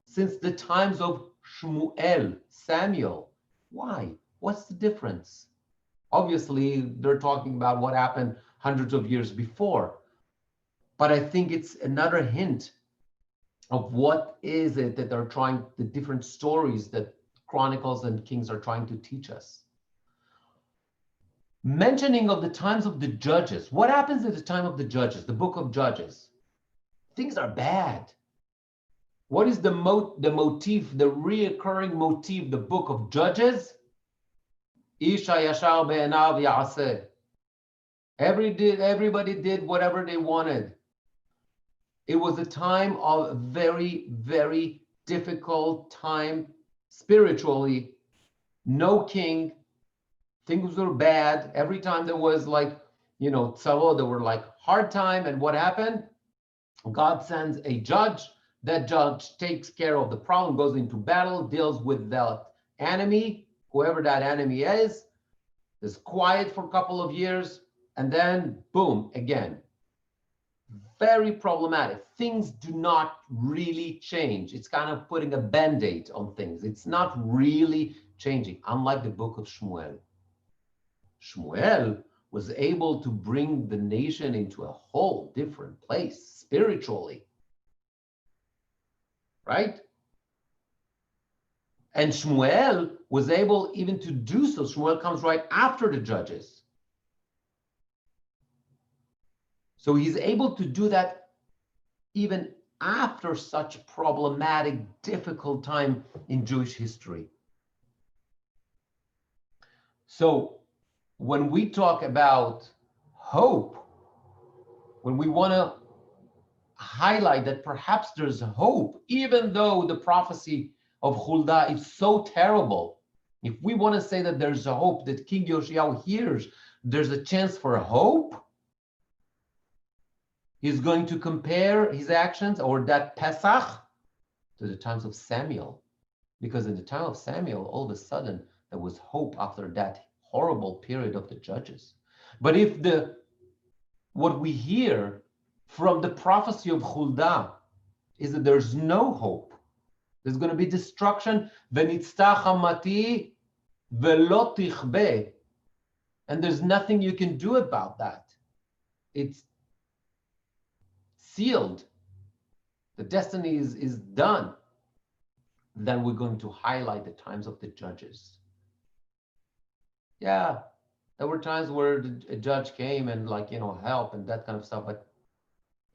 Speaker 1: since the times of Shmuel, Samuel. Why? What's the difference? Obviously, they're talking about what happened hundreds of years before. But I think it's another hint of what is it that they're trying, the different stories that Chronicles and Kings are trying to teach us. Mentioning of the times of the judges. What happens at the time of the judges, the book of Judges? Things are bad. What is the motif, the reoccurring motif, the book of Judges? Isha yashar be'enav ya'aseh. Everybody did whatever they wanted. It was a time of very, very difficult time spiritually. No king. Things were bad. Every time there was like, tzaro, there were like hard time. And what happened? God sends a judge. That judge takes care of the problem, goes into battle, deals with the enemy, whoever that enemy is quiet for a couple of years, and then boom, again. Very problematic. Things do not really change. It's kind of putting a band-aid on things. It's not really changing, unlike the book of Shmuel. Shmuel was able to bring the nation into a whole different place spiritually. Right? And Shmuel was able even to do so. Shmuel comes right after the judges. So he's able to do that even after such problematic, difficult time in Jewish history. So when we talk about hope, when we want to highlight that perhaps there's hope, even though the prophecy of Huldah is so terrible, if we want to say that there's a hope that King Yoshiyahu hears, there's a chance for hope, he's going to compare his actions or that Pesach to the times of Samuel. Because in the time of Samuel, all of a sudden, there was hope after that horrible period of the judges. But if what we hear from the prophecy of Huldah is that there's no hope, There's going to be destruction. V'nitztach hamati ve'lo tichbe. And there's nothing you can do about that. It's sealed. The destiny is done. Then we're going to highlight the times of the judges. Yeah, there were times where a judge came and help and that kind of stuff, but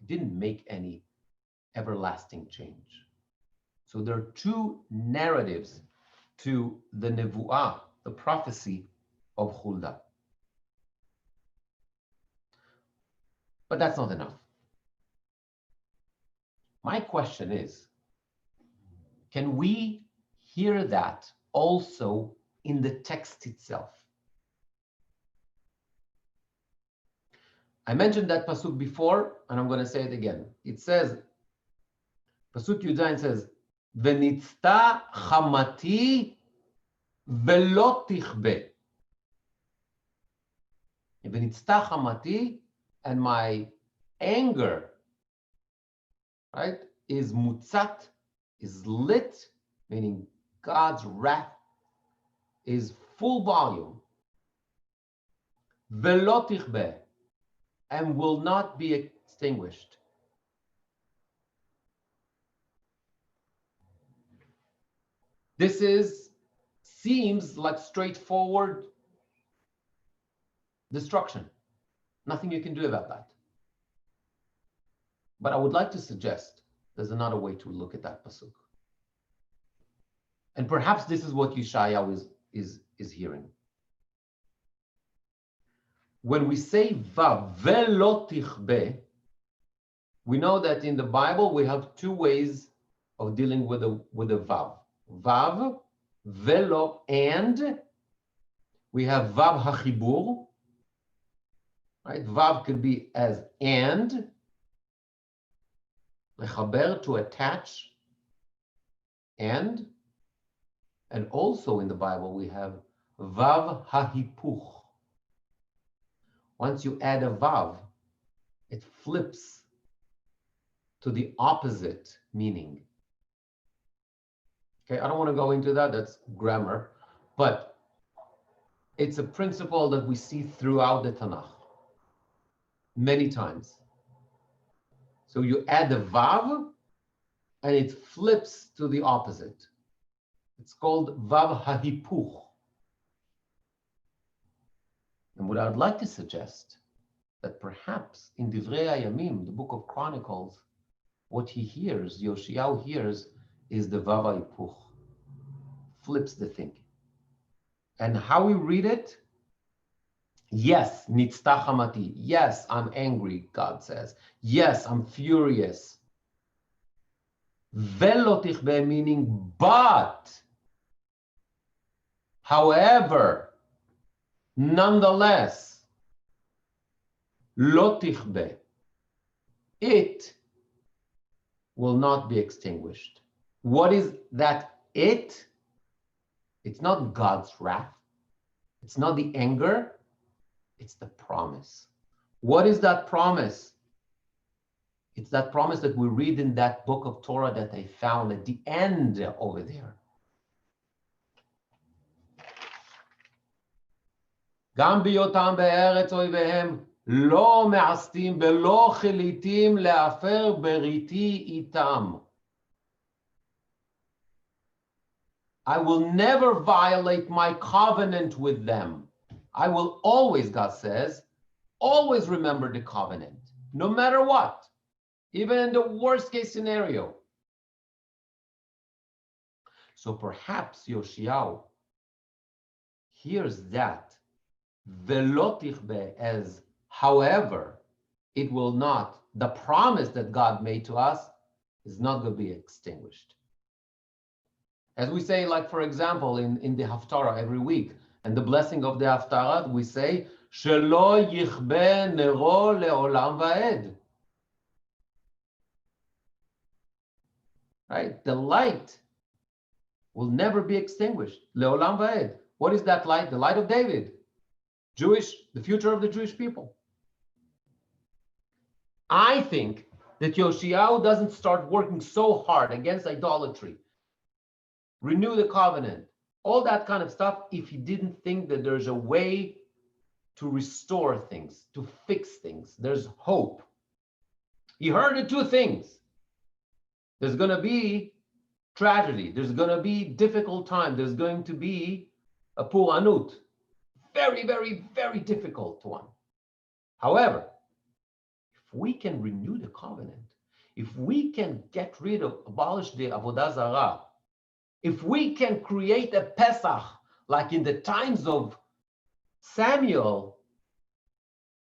Speaker 1: it didn't make any everlasting change. So there are two narratives to the nevuah, the prophecy of Huldah. But that's not enough. My question is, can we hear that also in the text itself? I mentioned that pasuk before, and I'm going to say it again. It says, pasuk Yudain says, "V'nitzta chamati ve'lo tichbe." V'nitzta chamati, and my anger, right, is mutzat, is lit, meaning God's wrath is full volume. Ve'lo tichbe, and will not be extinguished. This seems like straightforward destruction. Nothing you can do about that. But I would like to suggest there's another way to look at that pasuk. And perhaps this is what Yeshayahu is hearing. When we say vav, ve'lo tichbe, we know that in the Bible we have two ways of dealing with a vav. Vav, ve'lo, and we have vav hachibur, right? Vav could be as and, lechaber, to attach, and also in the Bible we have vav hahipuch. Once you add a vav, it flips to the opposite meaning. Okay, I don't want to go into that, that's grammar, but it's a principle that we see throughout the Tanakh many times. So you add a vav and it flips to the opposite. It's called vav hahipuch. And what I would like to suggest, that perhaps in Divrei Hayamim, the book of Chronicles, what he hears, Yoshiyahu hears, is the vav hahipuch. Flips the thing. And how we read it, yes, nitztach hamati. Yes, I'm angry, God says. Yes, I'm furious. Ve'lo tichbe, meaning but. However, nonetheless, lo tichbe, it will not be extinguished. What is that it? It's not God's wrath. It's not the anger. It's the promise. What is that promise? It's that promise that we read in that book of Torah that I found at the end over there. גם בהיותם בארץ אויביהם לא מעשתים ולא חליטים להפר בריתי איתם. I will never violate my covenant with them. I will always, God says, always remember the covenant, no matter what, even in the worst case scenario. So perhaps Yoshiyahu hears that ve'lo tichbe as, however, it will not, the promise that God made to us is not going to be extinguished. As we say, like, for example, in the Haftarah every week, and the blessing of the Haftarah, we say, Shelo yichbe nero le'olam va'ed. Right? The light will never be extinguished. Le'olam va'ed. What is that light? The light of David. The future of the Jewish people. I think that Yoshiyahu doesn't start working so hard against idolatry renew the covenant, all that kind of stuff, if he didn't think that there's a way to restore things, to fix things. There's hope. He heard the two things. There's going to be tragedy. There's going to be difficult time. There's going to be a puranut. Very, very, very difficult one. However, if we can renew the covenant, if we can get rid of, abolish the Avodah Zarah, if we can create a Pesach like in the times of Samuel,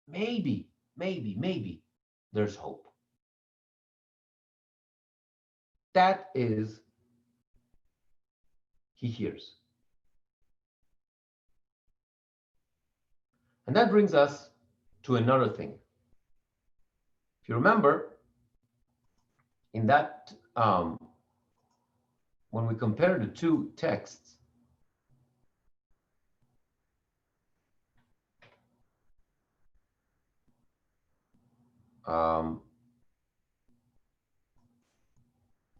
Speaker 1: maybe there's hope. That is, he hears. And that brings us to another thing. If you remember, in that, when we compare the two texts,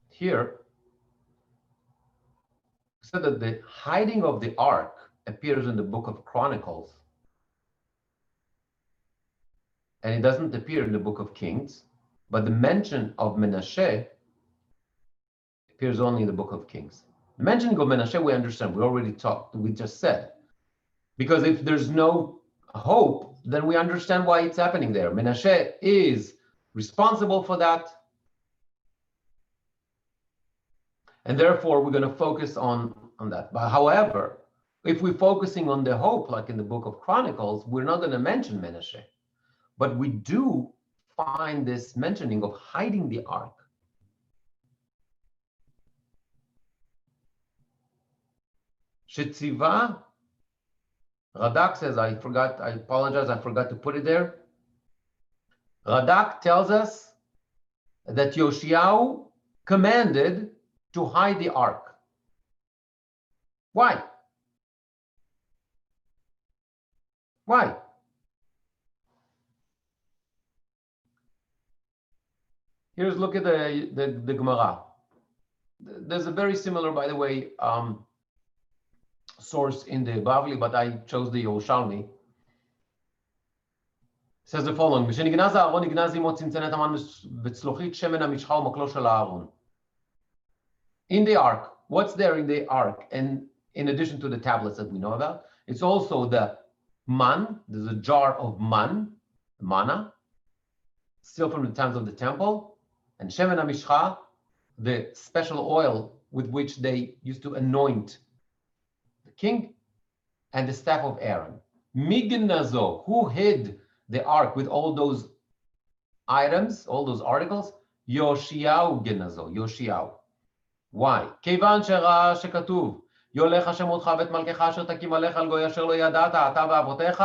Speaker 1: here, said that the hiding of the ark appears in the book of Chronicles, and it doesn't appear in the book of Kings, but the mention of Menashe appears only in the book of Kings. The mentioning of Menashe, we understand, we already talked, we just said. Because if there's no hope, then we understand why it's happening there. Menashe is responsible for that. And therefore, we're going to focus on that. But however, if we're focusing on the hope, like in the book of Chronicles, we're not going to mention Menashe. But we do find this mentioning of hiding the ark. Shetziva, Radak says, I apologize, I forgot to put it there. Radak tells us that Yoshiyahu commanded to hide the ark. Why? Why? Here's look at the Gemara. There's a very similar, by the way, source in the Bavli, but I chose the Yerushalmi. It says the following: "V'shenignaz Aaron nignaz imo tzimtzenet haman v'tzlochit shemen hamishcha u'maklo shel Aaron." In the ark, what's there in the ark? And in addition to the tablets that we know about, it's also the man. There's a jar of manna, still from the times of the temple, and shemen hamishcha, the special oil with which they used to anoint the king, and the staff of Aaron. Mignazo, who hid the ark with all those items, all those articles? Yoshiyahu genazo, Yoshiyahu. Why? Kevan שראה שכתוב, יולך השם אותך ואת מלכך אשר תקים עליך על גוי אשר לא ידעת, אתה ואבותיך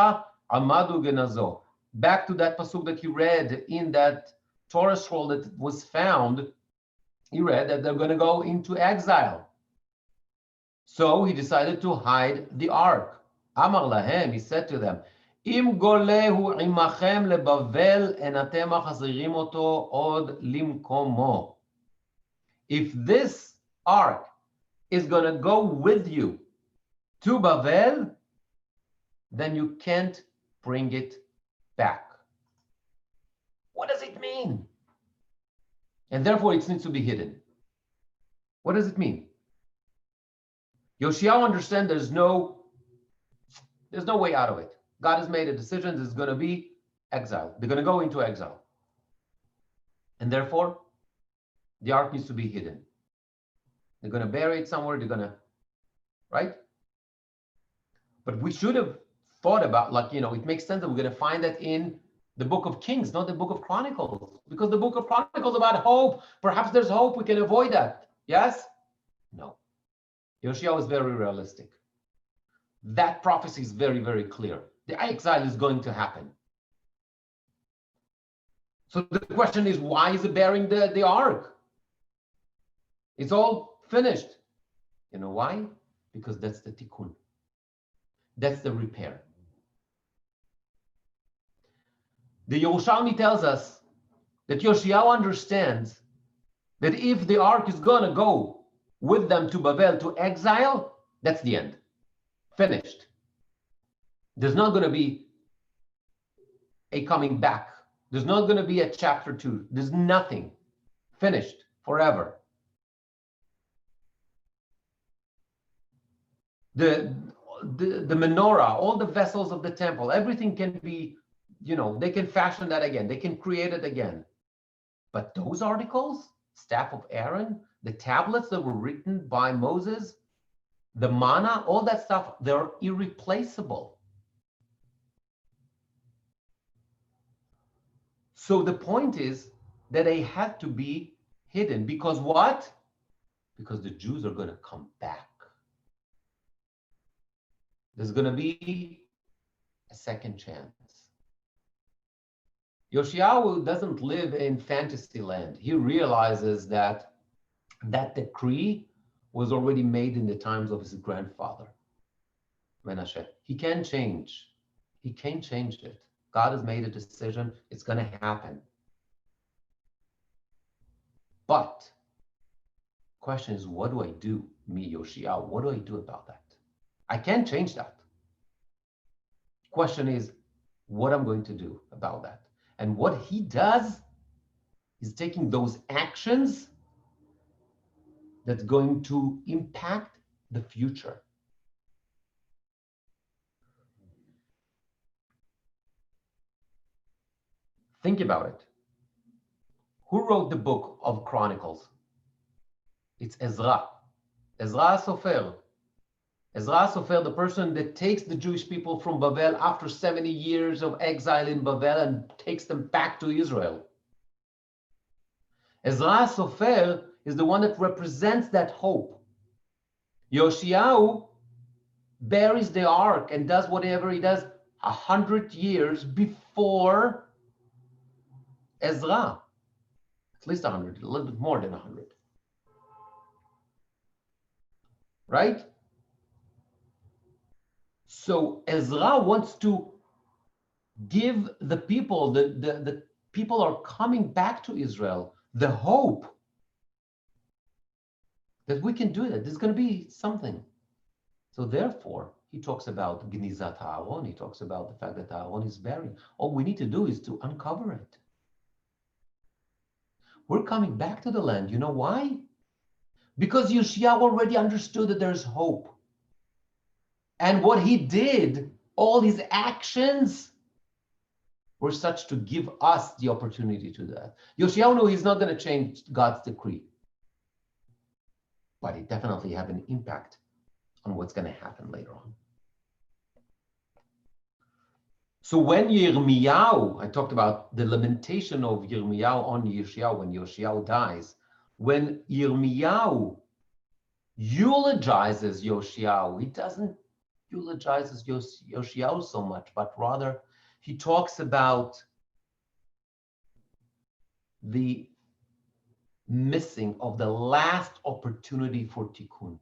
Speaker 1: עמדו גנזו. Back to that pasuk that you read in that Torah scroll that was found, he read that they're going to go into exile. So he decided to hide the ark. Amar lahem, he said to them, Im golehu imachem lebavel en atem achazririm oto od limkomo. If this ark is going to go with you to Bavel, then you can't bring it back. What does it mean? And therefore it needs to be hidden. What does it mean? Yoshiyahu understands there's no way out of it. God has made a decision. There's going to be exile. They're going to go into exile. And therefore, the ark needs to be hidden. They're going to bury it somewhere. They're going to, right? But we should have thought about, it makes sense that we're going to find that in the book of Kings, not the book of Chronicles. Because the book of Chronicles is about hope. Perhaps there's hope. We can avoid that. Yes? No. Yoshiyahu is very realistic. That prophecy is very, very clear. The exile is going to happen. So the question is, why is it bearing the ark? It's all finished. You know why? Because that's the tikkun. That's the repair. The Yerushalmi tells us that Yoshiyahu understands that if the ark is going to go with them to Babel to exile, that's the end. Finished. There's not going to be a coming back. There's not going to be a chapter 2. There's nothing. Finished forever. The menorah, all the vessels of the temple, everything can be, they can fashion that again. They can create it again. But those articles, staff of Aaron, the tablets that were written by Moses, the manna, all that stuff, they're irreplaceable. So the point is that they had to be hidden because what? Because the Jews are going to come back. There's going to be a second chance. Yoshiyahu doesn't live in fantasy land. He realizes that that decree was already made in the times of his grandfather, Menashe. He can't change. He can't change it. God has made a decision. It's going to happen. But the question is, what do I do, me, Yoshiyahu? What do I do about that? I can't change that. Question is, what I'm going to do about that. And what he does is taking those actions that's going to impact the future. Think about it. Who wrote the book of Chronicles? It's Ezra. Ezra Sofer. Ezra Sofer, the person that takes the Jewish people from Babel after 70 years of exile in Babel and takes them back to Israel. Ezra Sofer is the one that represents that hope. Yoshiyahu buries the ark and does whatever he does 100 years before Ezra. At least 100, a little bit more than 100. Right? So Ezra wants to give the people, the people are coming back to Israel, the hope that we can do that. There's going to be something. So therefore, he talks about Gnizat Aaron. He talks about the fact that Aaron is buried. All we need to do is to uncover it. We're coming back to the land. You know why? Because Yoshiyahu already understood that there's hope. And what he did, all his actions were such to give us the opportunity to do that. Yoshiyahu knew he's not going to change God's decree. But it definitely have an impact on what's going to happen later on. So when Yirmiyahu, I talked about the lamentation of Yirmiyahu on Yoshiyahu when Yoshiyahu dies. When Yirmiyahu eulogizes Yoshiyahu, he doesn't eulogize Yoshiyahu so much, but rather he talks about the missing of the last opportunity for tikkun.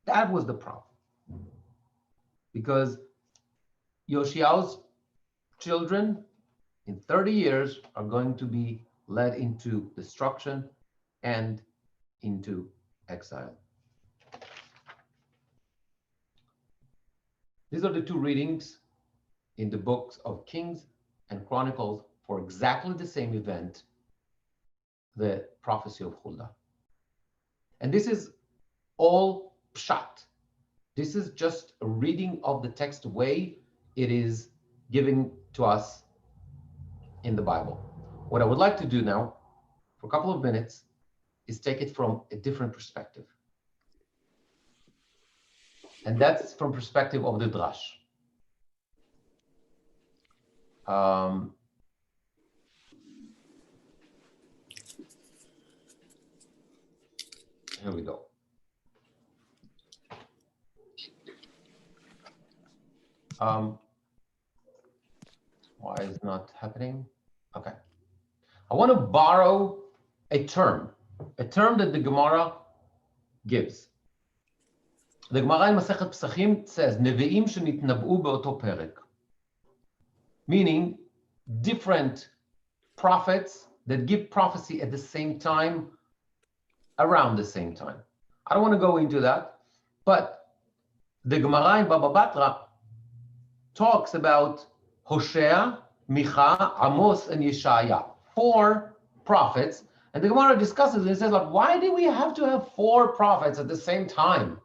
Speaker 1: That was the problem. Because Yoshiyahu's children in 30 years are going to be led into destruction and into exile. These are the two readings in the books of Kings and Chronicles for exactly the same event, the prophecy of Huldah. And this is all pshat. This is just a reading of the text way it is given to us in the Bible. What I would like to do now, for a couple of minutes, is take it from a different perspective. And that's from perspective of the Drash. Here we go. Why is it not happening? Okay. I want to borrow a term that the Gemara gives. The Gemara in Masechet Pesachim says, Nevi'im shenitnab'u be'oto perek. Meaning, different prophets that give prophecy at the same time around the same time. I don't want to go into that, but the Gemara in Baba Batra talks about Hosea, Micha, Amos, and Yeshaya, 4 prophets. And the Gemara discusses and says, like, why do we have to have 4 prophets at the same time?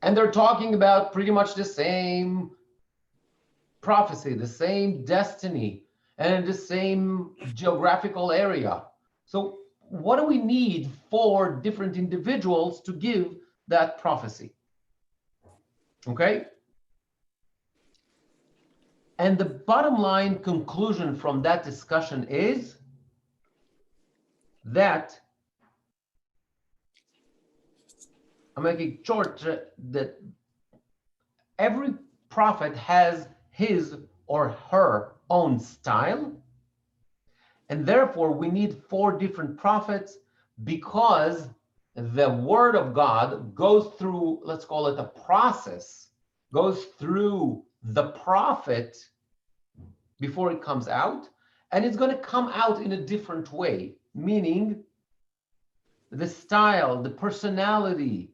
Speaker 1: And they're talking about pretty much the same prophecy, the same destiny, and the same geographical area. So what do we need 4 different individuals to give that prophecy? Okay? And the bottom line conclusion from that discussion is that, I'm making short, that every prophet has his or her own style, and therefore we need 4 different prophets, because the word of God goes through, let's call it a process, goes through the prophet before it comes out, and it's going to come out in a different way, meaning the style, the personality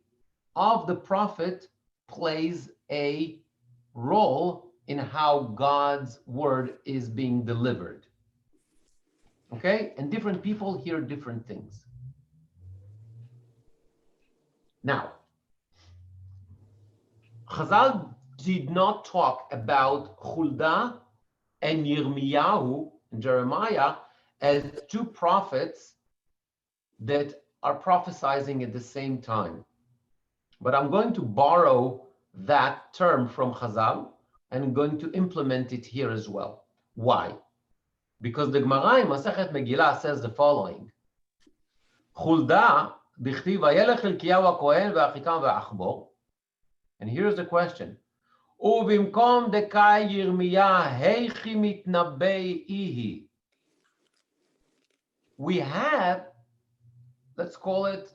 Speaker 1: of the prophet plays a role in how God's word is being delivered. Okay? And different people hear different things. Now, Chazal did not talk about Huldah and Yirmiyahu and Jeremiah as 2 prophets that are prophesying at the same time. But I'm going to borrow that term from Chazal and I'm going to implement it here as well. Why? Because the Gemara in Masechet Megillah says the following: Huldah dichtiv vayelech Hilkiyahu haKohen ve'Achikam ve'Achbor. And here's the question: Ubimkom dekai Yirmiyah heichi mitnabei ihi. We have, let's call it,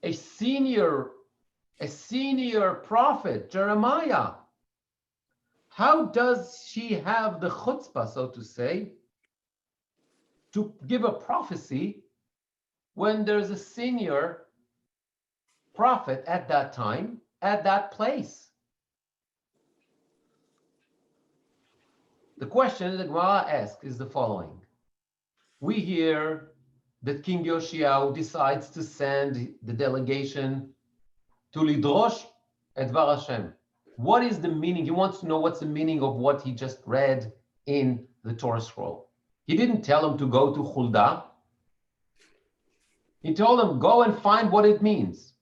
Speaker 1: a senior prophet, Jeremiah. How does she have the chutzpah, so to say, to give a prophecy when there's a senior prophet at that time, at that place? The question that Gemara asks is the following. We hear that King Yoshiyahu decides to send the delegation to Lidrosh et Dvar Hashem. What is the meaning? He wants to know what's the meaning of what he just read in the Torah scroll. He didn't tell him to go to Huldah. He told him, go and find what it means.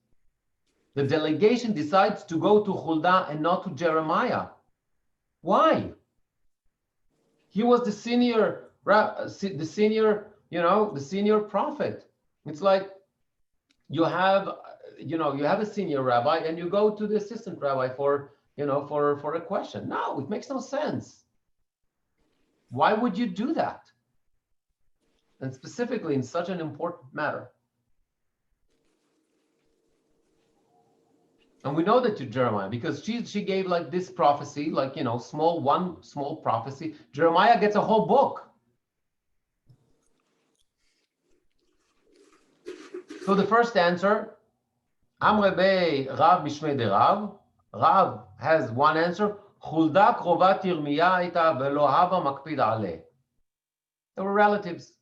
Speaker 1: The delegation decides to go to Huldah and not to Jeremiah. Why? He was the senior prophet. It's like you have a senior rabbi and you go to the assistant rabbi for a question. No, it makes no sense. Why would you do that? And specifically in such an important matter. And we know that to Jeremiah, because she gave like this prophecy, like, small prophecy. Jeremiah gets a whole book. So the first answer, Amre be Rav Mishmei de Rav. Rav has one answer. Huldah krovat Yirmiyah ita velo hava makpid aleh. They were relatives.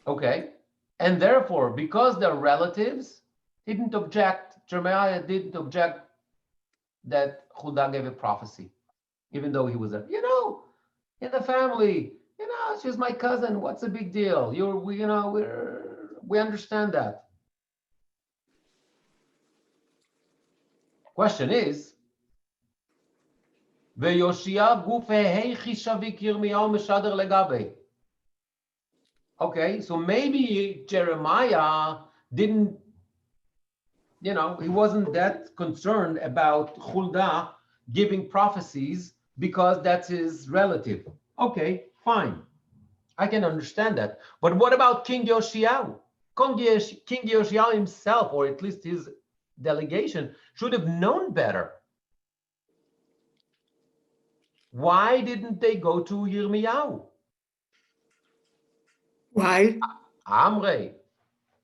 Speaker 1: Okay. And therefore, because they're relatives, Jeremiah didn't object that Huldah gave a prophecy, even though he was there. In the family, she's my cousin. What's the big deal? We understand that. Question is, Ve'Yoshia gufe heichi shavik Yirmiyahu meshader legabe. Okay, so maybe Jeremiah didn't, he wasn't that concerned about Huldah giving prophecies because that's his relative. Okay, fine. I can understand that. But what about King Yoshiyahu? King Yoshiyahu himself, or at least his delegation, should have known better. Why didn't they go to Yirmiyahu?
Speaker 11: Why?
Speaker 1: Amrei,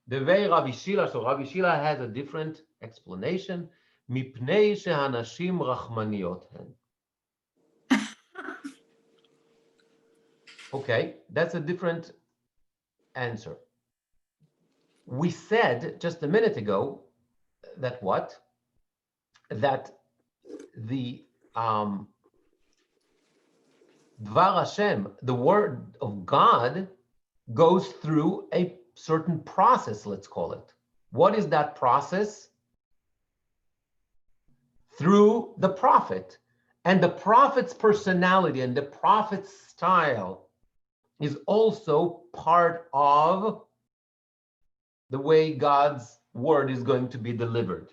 Speaker 1: the way Rabbi Shila, so Rabbi Shila has a different explanation. Mipnei shehanashim rachmaniot hen. Okay, that's a different answer. We said just a minute ago that what? That the Dvar Hashem, the word of God, goes through a certain process, let's call it. What is that process? Through the prophet. And the prophet's personality and the prophet's style is also part of the way God's word is going to be delivered.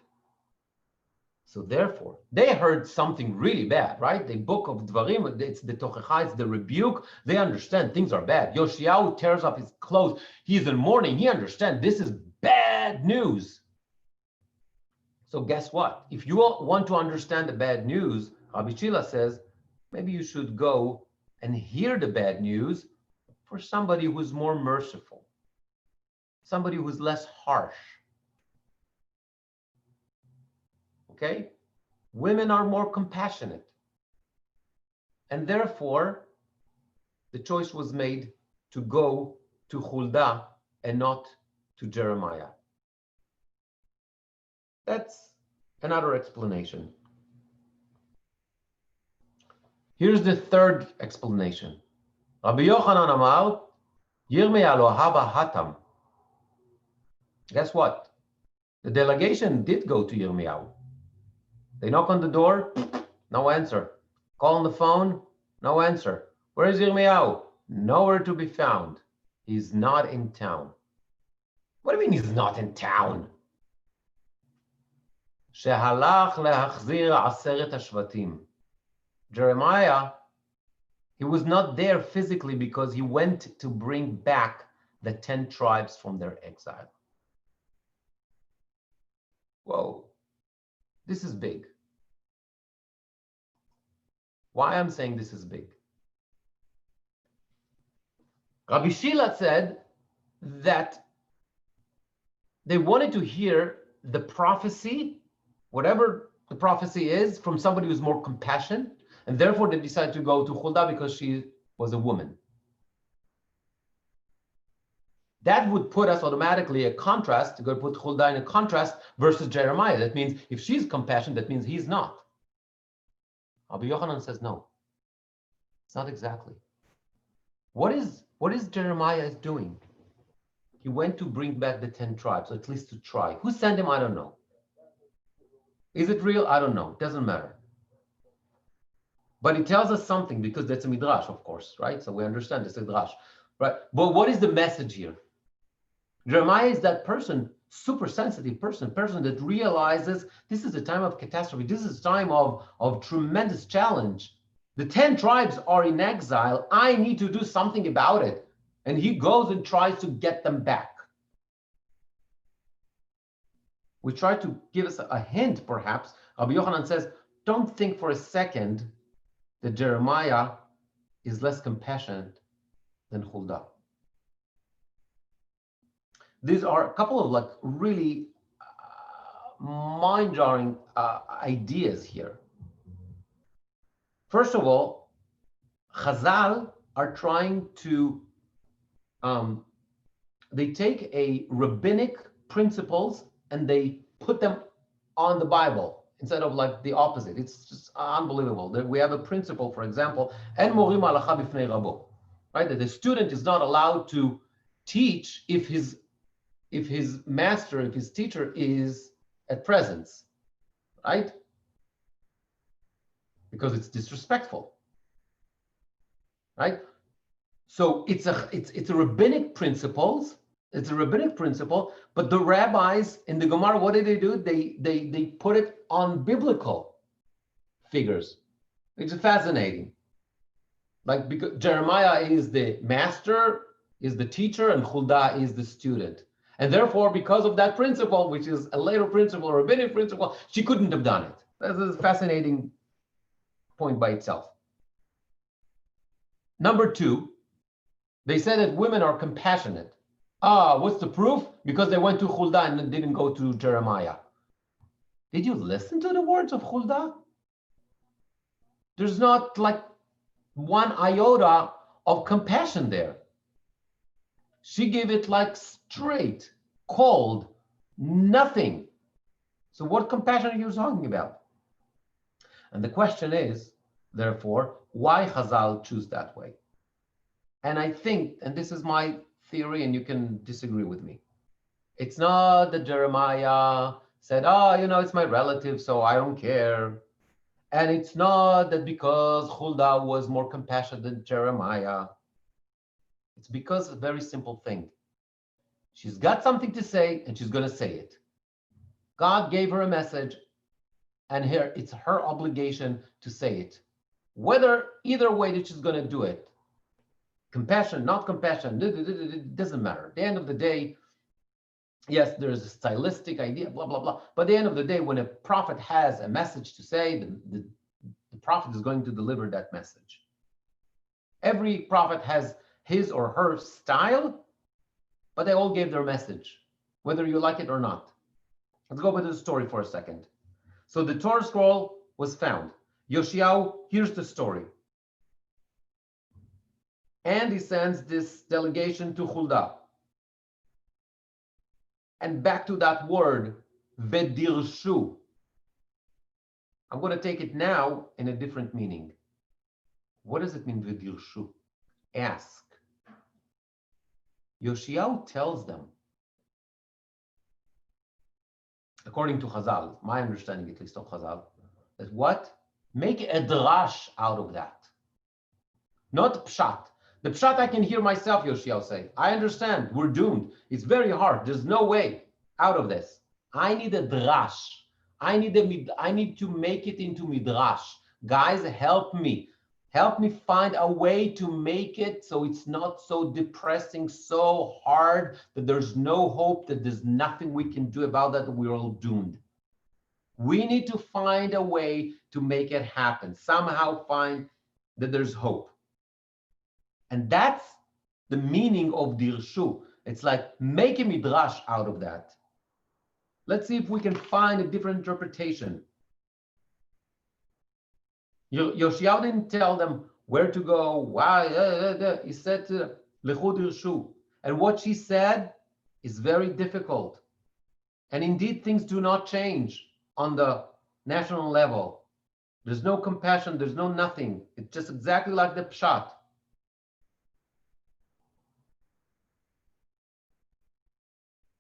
Speaker 1: So therefore, they heard something really bad, right? The book of Dvarim, it's the Tochecha, it's the rebuke. They understand things are bad. Yoshiyahu tears off his clothes. He's in mourning. He understands this is bad news. So guess what? If you want to understand the bad news, Rabbi Shila says, maybe you should go and hear the bad news for somebody who's more merciful, somebody who's less harsh. Okay? Women are more compassionate. And therefore, the choice was made to go to Huldah and not to Jeremiah. That's another explanation. Here's the third explanation. Rabbi Yochanan Amar, Yirmiyah lo haba hatam. Guess what? The delegation did go to Yirmiyahu. They knock on the door, no answer. Call on the phone, no answer. Where is Yirmiyahu? Nowhere to be found. He's not in town. What do you mean he's not in town? Shehalach lehachzir aseret hashvatim. Jeremiah, he was not there physically because he went to bring back the 10 tribes from their exile. Whoa, this is big. Why I'm saying this is big? Rabbi Shila said that they wanted to hear the prophecy, whatever the prophecy is, from somebody who's more compassionate, and therefore they decided to go to Huldah because she was a woman. That would put us automatically a contrast, to go put Huldah in a contrast versus Jeremiah. That means if she's compassionate, that means he's not. Rabbi Yochanan says no. It's not exactly. What is Jeremiah doing? He went to bring back the 10 tribes, or at least to try. Who sent him? I don't know. Is it real? I don't know. It doesn't matter. But it tells us something because that's a midrash, of course, right? So we understand it's a midrash, right? But what is the message here? Jeremiah is that person, super sensitive person that realizes this is a time of catastrophe. This is a time of tremendous challenge. The 10 tribes are in exile. I need to do something about it. And he goes and tries to get them back. We try to give us a hint, perhaps. Rabbi Yochanan says, don't think for a second that Jeremiah is less compassionate than Huldah. These are a couple of really mind-jarring ideas here. First of all, Chazal are trying to, they take a rabbinic principles and they put them on the Bible instead of the opposite. It's just unbelievable. We have a principle, for example, en morim halacha b'fnei rabo, right? That the student is not allowed to teach if his master, if his teacher is at presence, right? Because it's disrespectful, right? So it's a rabbinic principles. It's a rabbinic principle, but the rabbis in the Gemara, what did they do? They put it on biblical figures, which is fascinating. Because Jeremiah is the master, is the teacher, and Huldah is the student. And therefore, because of that principle, which is a later principle, a rabbinic principle, she couldn't have done it. That's a fascinating point by itself. Number two, They said that women are compassionate. Ah, what's the proof? Because they went to Huldah and didn't go to Jeremiah. Did you listen to the words of Huldah? There's not like one iota of compassion there. She gave it like straight, cold, nothing. So what compassion are you talking about? And the question is, therefore, why Chazal choose that way? And I think, and this is my theory, and you can disagree with me. It's not that Jeremiah said, oh, you know, it's my relative, so I don't care. And it's not that because Huldah was more compassionate than Jeremiah. It's because of a very simple thing. She's got something to say, and she's going to say it. God gave her a message, and here it's her obligation to say it. Whether either way that she's going to do it, compassion, not compassion, it doesn't matter. At the end of the day, yes, there's a stylistic idea, blah, blah, blah. But at the end of the day, when a prophet has a message to say, the prophet is going to deliver that message. Every prophet has his or her style, but they all gave their message, whether you like it or not. Let's go back to the story for a second. So the Torah scroll was found. Yoshiyahu hears the story. And he sends this delegation to Huldah. And back to that word, vedirshu. I'm going to take it now in a different meaning. What does it mean, vedirshu? Ask. Yoshiyahu tells them, according to Chazal, my understanding at least of Chazal, that what? Make a drash out of that. Not pshat. The pshat I can hear myself, Yoshiyahu say. I understand, we're doomed. It's very hard. There's no way out of this. I need a drash. I need to make it into midrash. Guys, help me. Help me find a way to make it so it's not so depressing, so hard that there's no hope, that there's nothing we can do about that, we're all doomed. We need to find a way to make it happen. Somehow find that there's hope. And that's the meaning of dirshu. It's like make a midrash out of that. Let's see if we can find a different interpretation. Yoshiyahu didn't tell them where to go, why, he said to Lechu dirshu. And what she said is very difficult. And indeed, things do not change on the national level. There's no compassion, there's no nothing. It's just exactly like the pshat.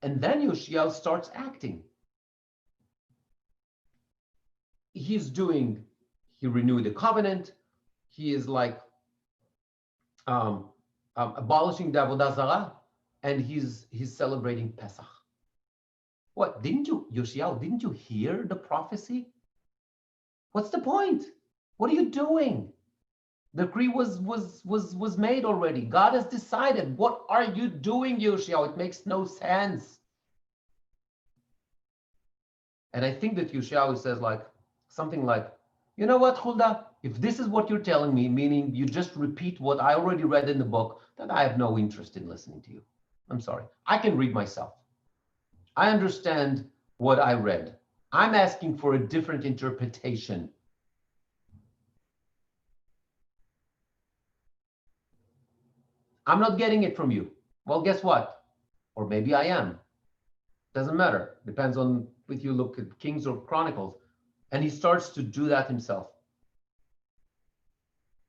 Speaker 1: And then Yoshiyahu starts acting. He renewed the covenant. He is like abolishing the Avodah Zarah, and he's celebrating Pesach. What, Yoshiyahu, didn't you hear the prophecy? What's the point? What are you doing? The decree was made already. God has decided. What are you doing, Yoshiyahu? It makes no sense. And I think that Yoshiyahu says something like, you know what, Huldah? If this is what you're telling me, meaning you just repeat what I already read in the book, then I have no interest in listening to you. I'm sorry. I can read myself. I understand what I read. I'm asking for a different interpretation. I'm not getting it from you. Well, guess what? Or maybe I am. Doesn't matter. Depends on if you look at Kings or Chronicles. And he starts to do that himself.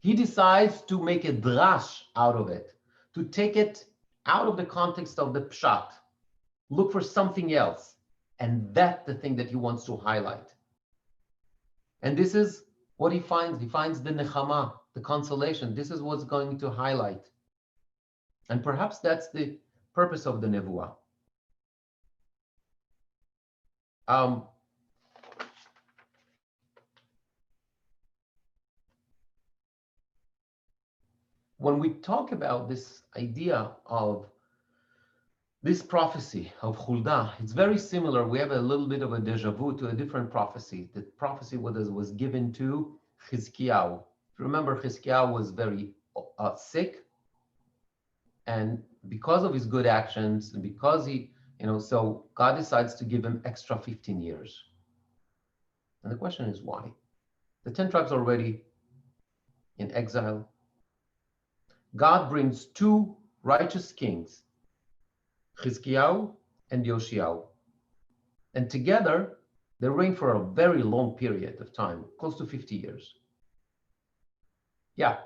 Speaker 1: He decides to make a drash out of it, to take it out of the context of the pshat, look for something else. And that's the thing that he wants to highlight. And this is what he finds. He finds the nechama, the consolation. This is what's going to highlight. And perhaps that's the purpose of the nevuah. When we talk about this idea of this prophecy of Huldah, it's very similar. We have a little bit of a deja vu to a different prophecy. The prophecy was given to Chizkiyahu. Remember, Chizkiyahu was very sick. And because of his good actions, and because he, so God decides to give him extra 15 years. And the question is why? The 10 tribes are already in exile. God brings two righteous kings, Chizkiyahu and Yoshiyahu. And together, they reign for a very long period of time, close to 50 years. Yeah,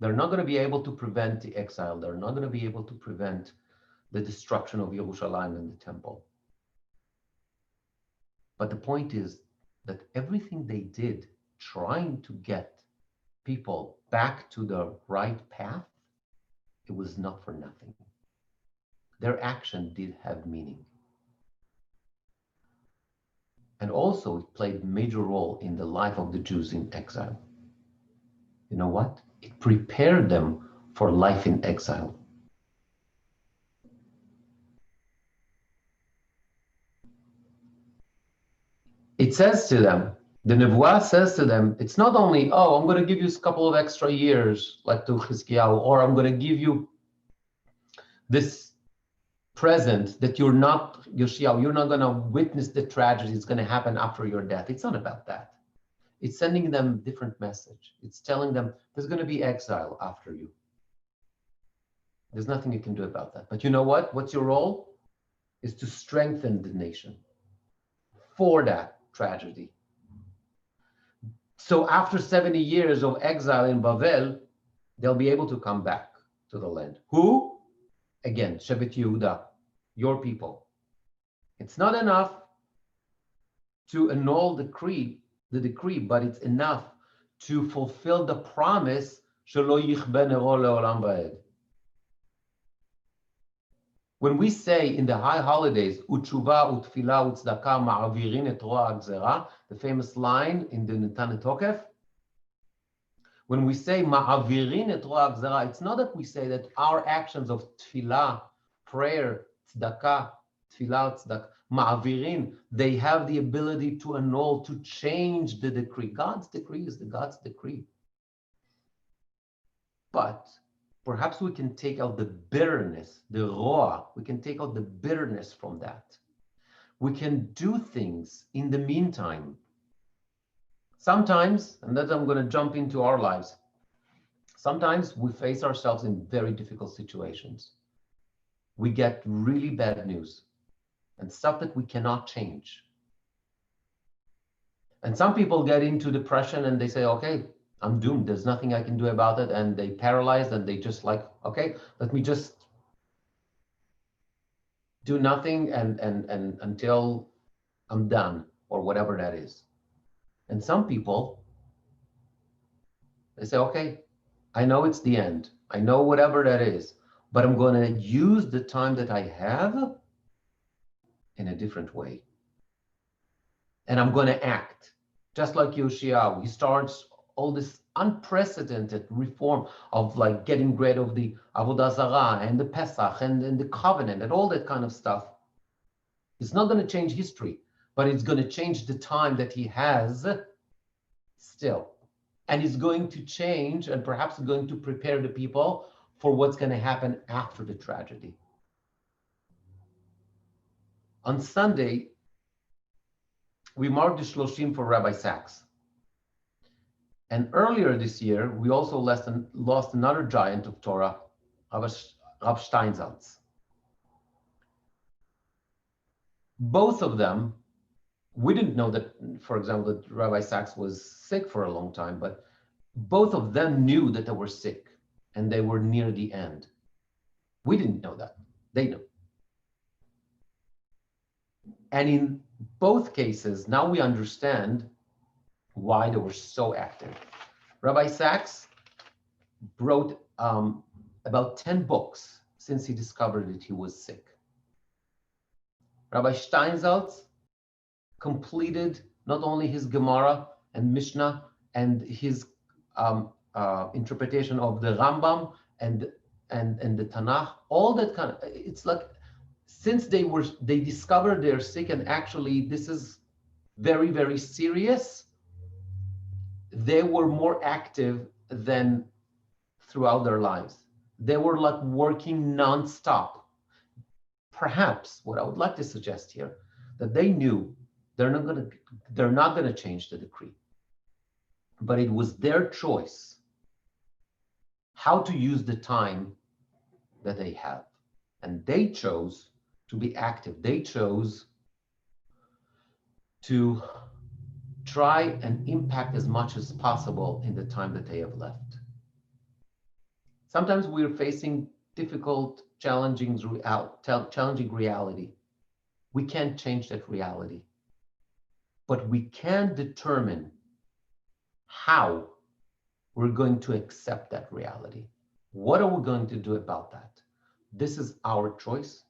Speaker 1: they're not going to be able to prevent the exile. They're not going to be able to prevent the destruction of Yerushalayim and the temple. But the point is that everything they did trying to get people back to the right path, it was not for nothing. Their action did have meaning. And also it played a major role in the life of the Jews in exile. You know what? It prepared them for life in exile. It says to them, the Nevuah says to them, it's not only, oh, I'm going to give you a couple of extra years, like to Chizkiyahu, or I'm going to give you this present that you're not, Yoshiyahu, you're not going to witness the tragedy that's going to happen after your death. It's not about that. It's sending them a different message. It's telling them there's going to be exile after you. There's nothing you can do about that. But you know what? What's your role? Is to strengthen the nation for that tragedy. So after 70 years of exile in Bavel, they'll be able to come back to the land. Who? Again, Shevet Yehuda, your people. It's not enough to annul the decree, but it's enough to fulfill the promise, Shelo yichbe nero leolam va'ed. When we say in the high holidays, Utshuva, Utfila, Utzdaka, Ma'avirin et roa hagzera, the famous line in the Natan Tokef, when we say Ma'avirin et roa hagzera, it's not that we say that our actions of Tfilah, prayer, Tzedakah, Tfilah, Tzedakah, Ma'avirin, they have the ability to annul, to change the decree. God's decree is God's decree. But perhaps we can take out the bitterness, the roa, we can take out the bitterness from that. We can do things in the meantime. Sometimes, and then I'm going to jump into our lives, sometimes we face ourselves in very difficult situations. We get really bad news and stuff that we cannot change. And some people get into depression and they say, okay, I'm doomed. There's nothing I can do about it. And they paralyzed and they just like, okay, let me just do nothing and until I'm done or whatever that is. And some people, they say, okay, I know it's the end. I know whatever that is, but I'm going to use the time that I have in a different way. And I'm going to act just like Yoshiyahu. He starts all this unprecedented reform of like getting rid of the Avodah Zarah and the Pesach and the covenant and all that kind of stuff. It's not going to change history, but it's going to change the time that he has still. And it's going to change and perhaps going to prepare the people for what's going to happen after the tragedy. On Sunday, we marked the Shloshim for Rabbi Sachs. And earlier this year, we also lost another giant of Torah, Rav Steinsaltz. Both of them, we didn't know that, for example, that Rabbi Sachs was sick for a long time, but both of them knew that they were sick and they were near the end. We didn't know that. They knew. And in both cases, now we understand why they were so active. Rabbi Sachs wrote about 10 books since he discovered that he was sick. Rabbi Steinsaltz completed not only his Gemara and Mishnah and his interpretation of the Rambam and the Tanakh, all that kind of, it's like, since they discovered they're sick and actually this is very, very serious, they were more active than throughout their lives. They were like working nonstop. Perhaps what I would like to suggest here, that they knew they're not going to change the decree, but it was their choice how to use the time that they have. And they chose to be active. They chose to try and impact as much as possible in the time that they have left. Sometimes we're facing difficult, challenging reality. We can't change that reality, but we can determine how we're going to accept that reality. What are we going to do about that? This is our choice.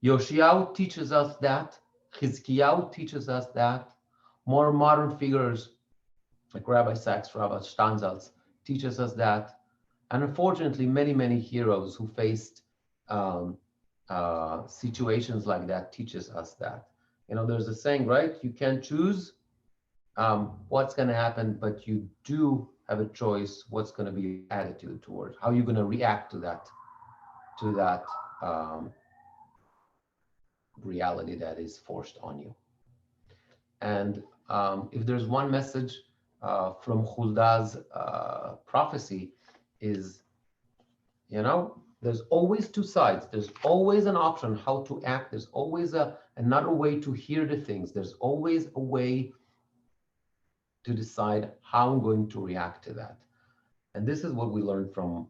Speaker 1: Yoshiyahu teaches us that. Chizkiyahu teaches us that. More modern figures like Rabbi Sachs, Rabbi Steinsaltz teaches us that. And unfortunately, many, many heroes who faced situations like that teaches us that. You know, there's a saying, right? You can't choose what's going to happen, but you do have a choice what's going to be your attitude towards, how you're going to react to that reality that is forced on you. And if there's one message from Hulda's prophecy is, you know, there's always two sides. There's always an option how to act. There's always another way to hear the things. There's always a way to decide how I'm going to react to that. And this is what we learned from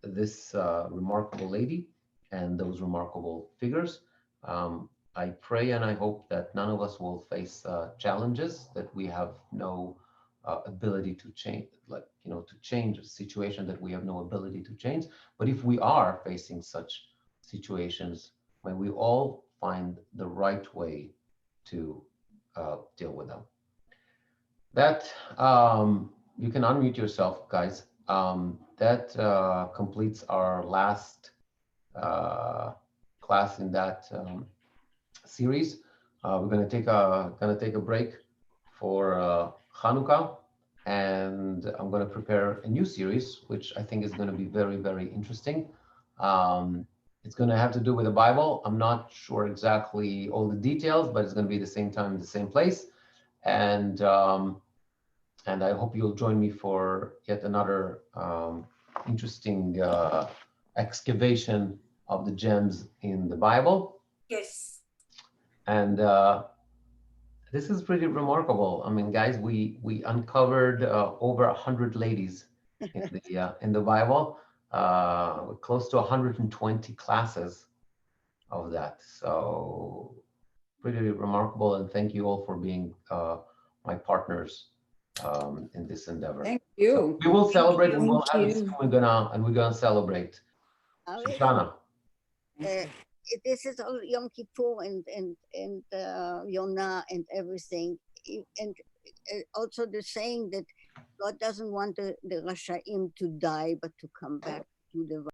Speaker 1: this remarkable lady and those remarkable figures. I pray and I hope that none of us will face challenges that we have no ability to change, like, you know, to change a situation that we have no ability to change. But if we are facing such situations, may we all find the right way to deal with them. That you can unmute yourself, guys. That completes our last class in that series. We're going to take a break for Hanukkah, and I'm going to prepare a new series, which I think is going to be very, very interesting. It's going to have to do with the Bible. I'm not sure exactly all the details, but it's going to be the same time, the same place, and I hope you'll join me for yet another interesting excavation of the gems in the Bible.
Speaker 2: Yes.
Speaker 1: And this is pretty remarkable. I mean, guys, we uncovered over 100 ladies in the Bible, close to 120 classes of that. So pretty remarkable. And thank you all for being my partners in this endeavor.
Speaker 3: Thank you.
Speaker 1: So we will celebrate, and we'll have
Speaker 3: Thank
Speaker 1: it. We're gonna celebrate. Shoshana.
Speaker 11: This is all Yom Kippur and Yonah and everything, and also the saying that God doesn't want the Rashaim to die, but to come back to the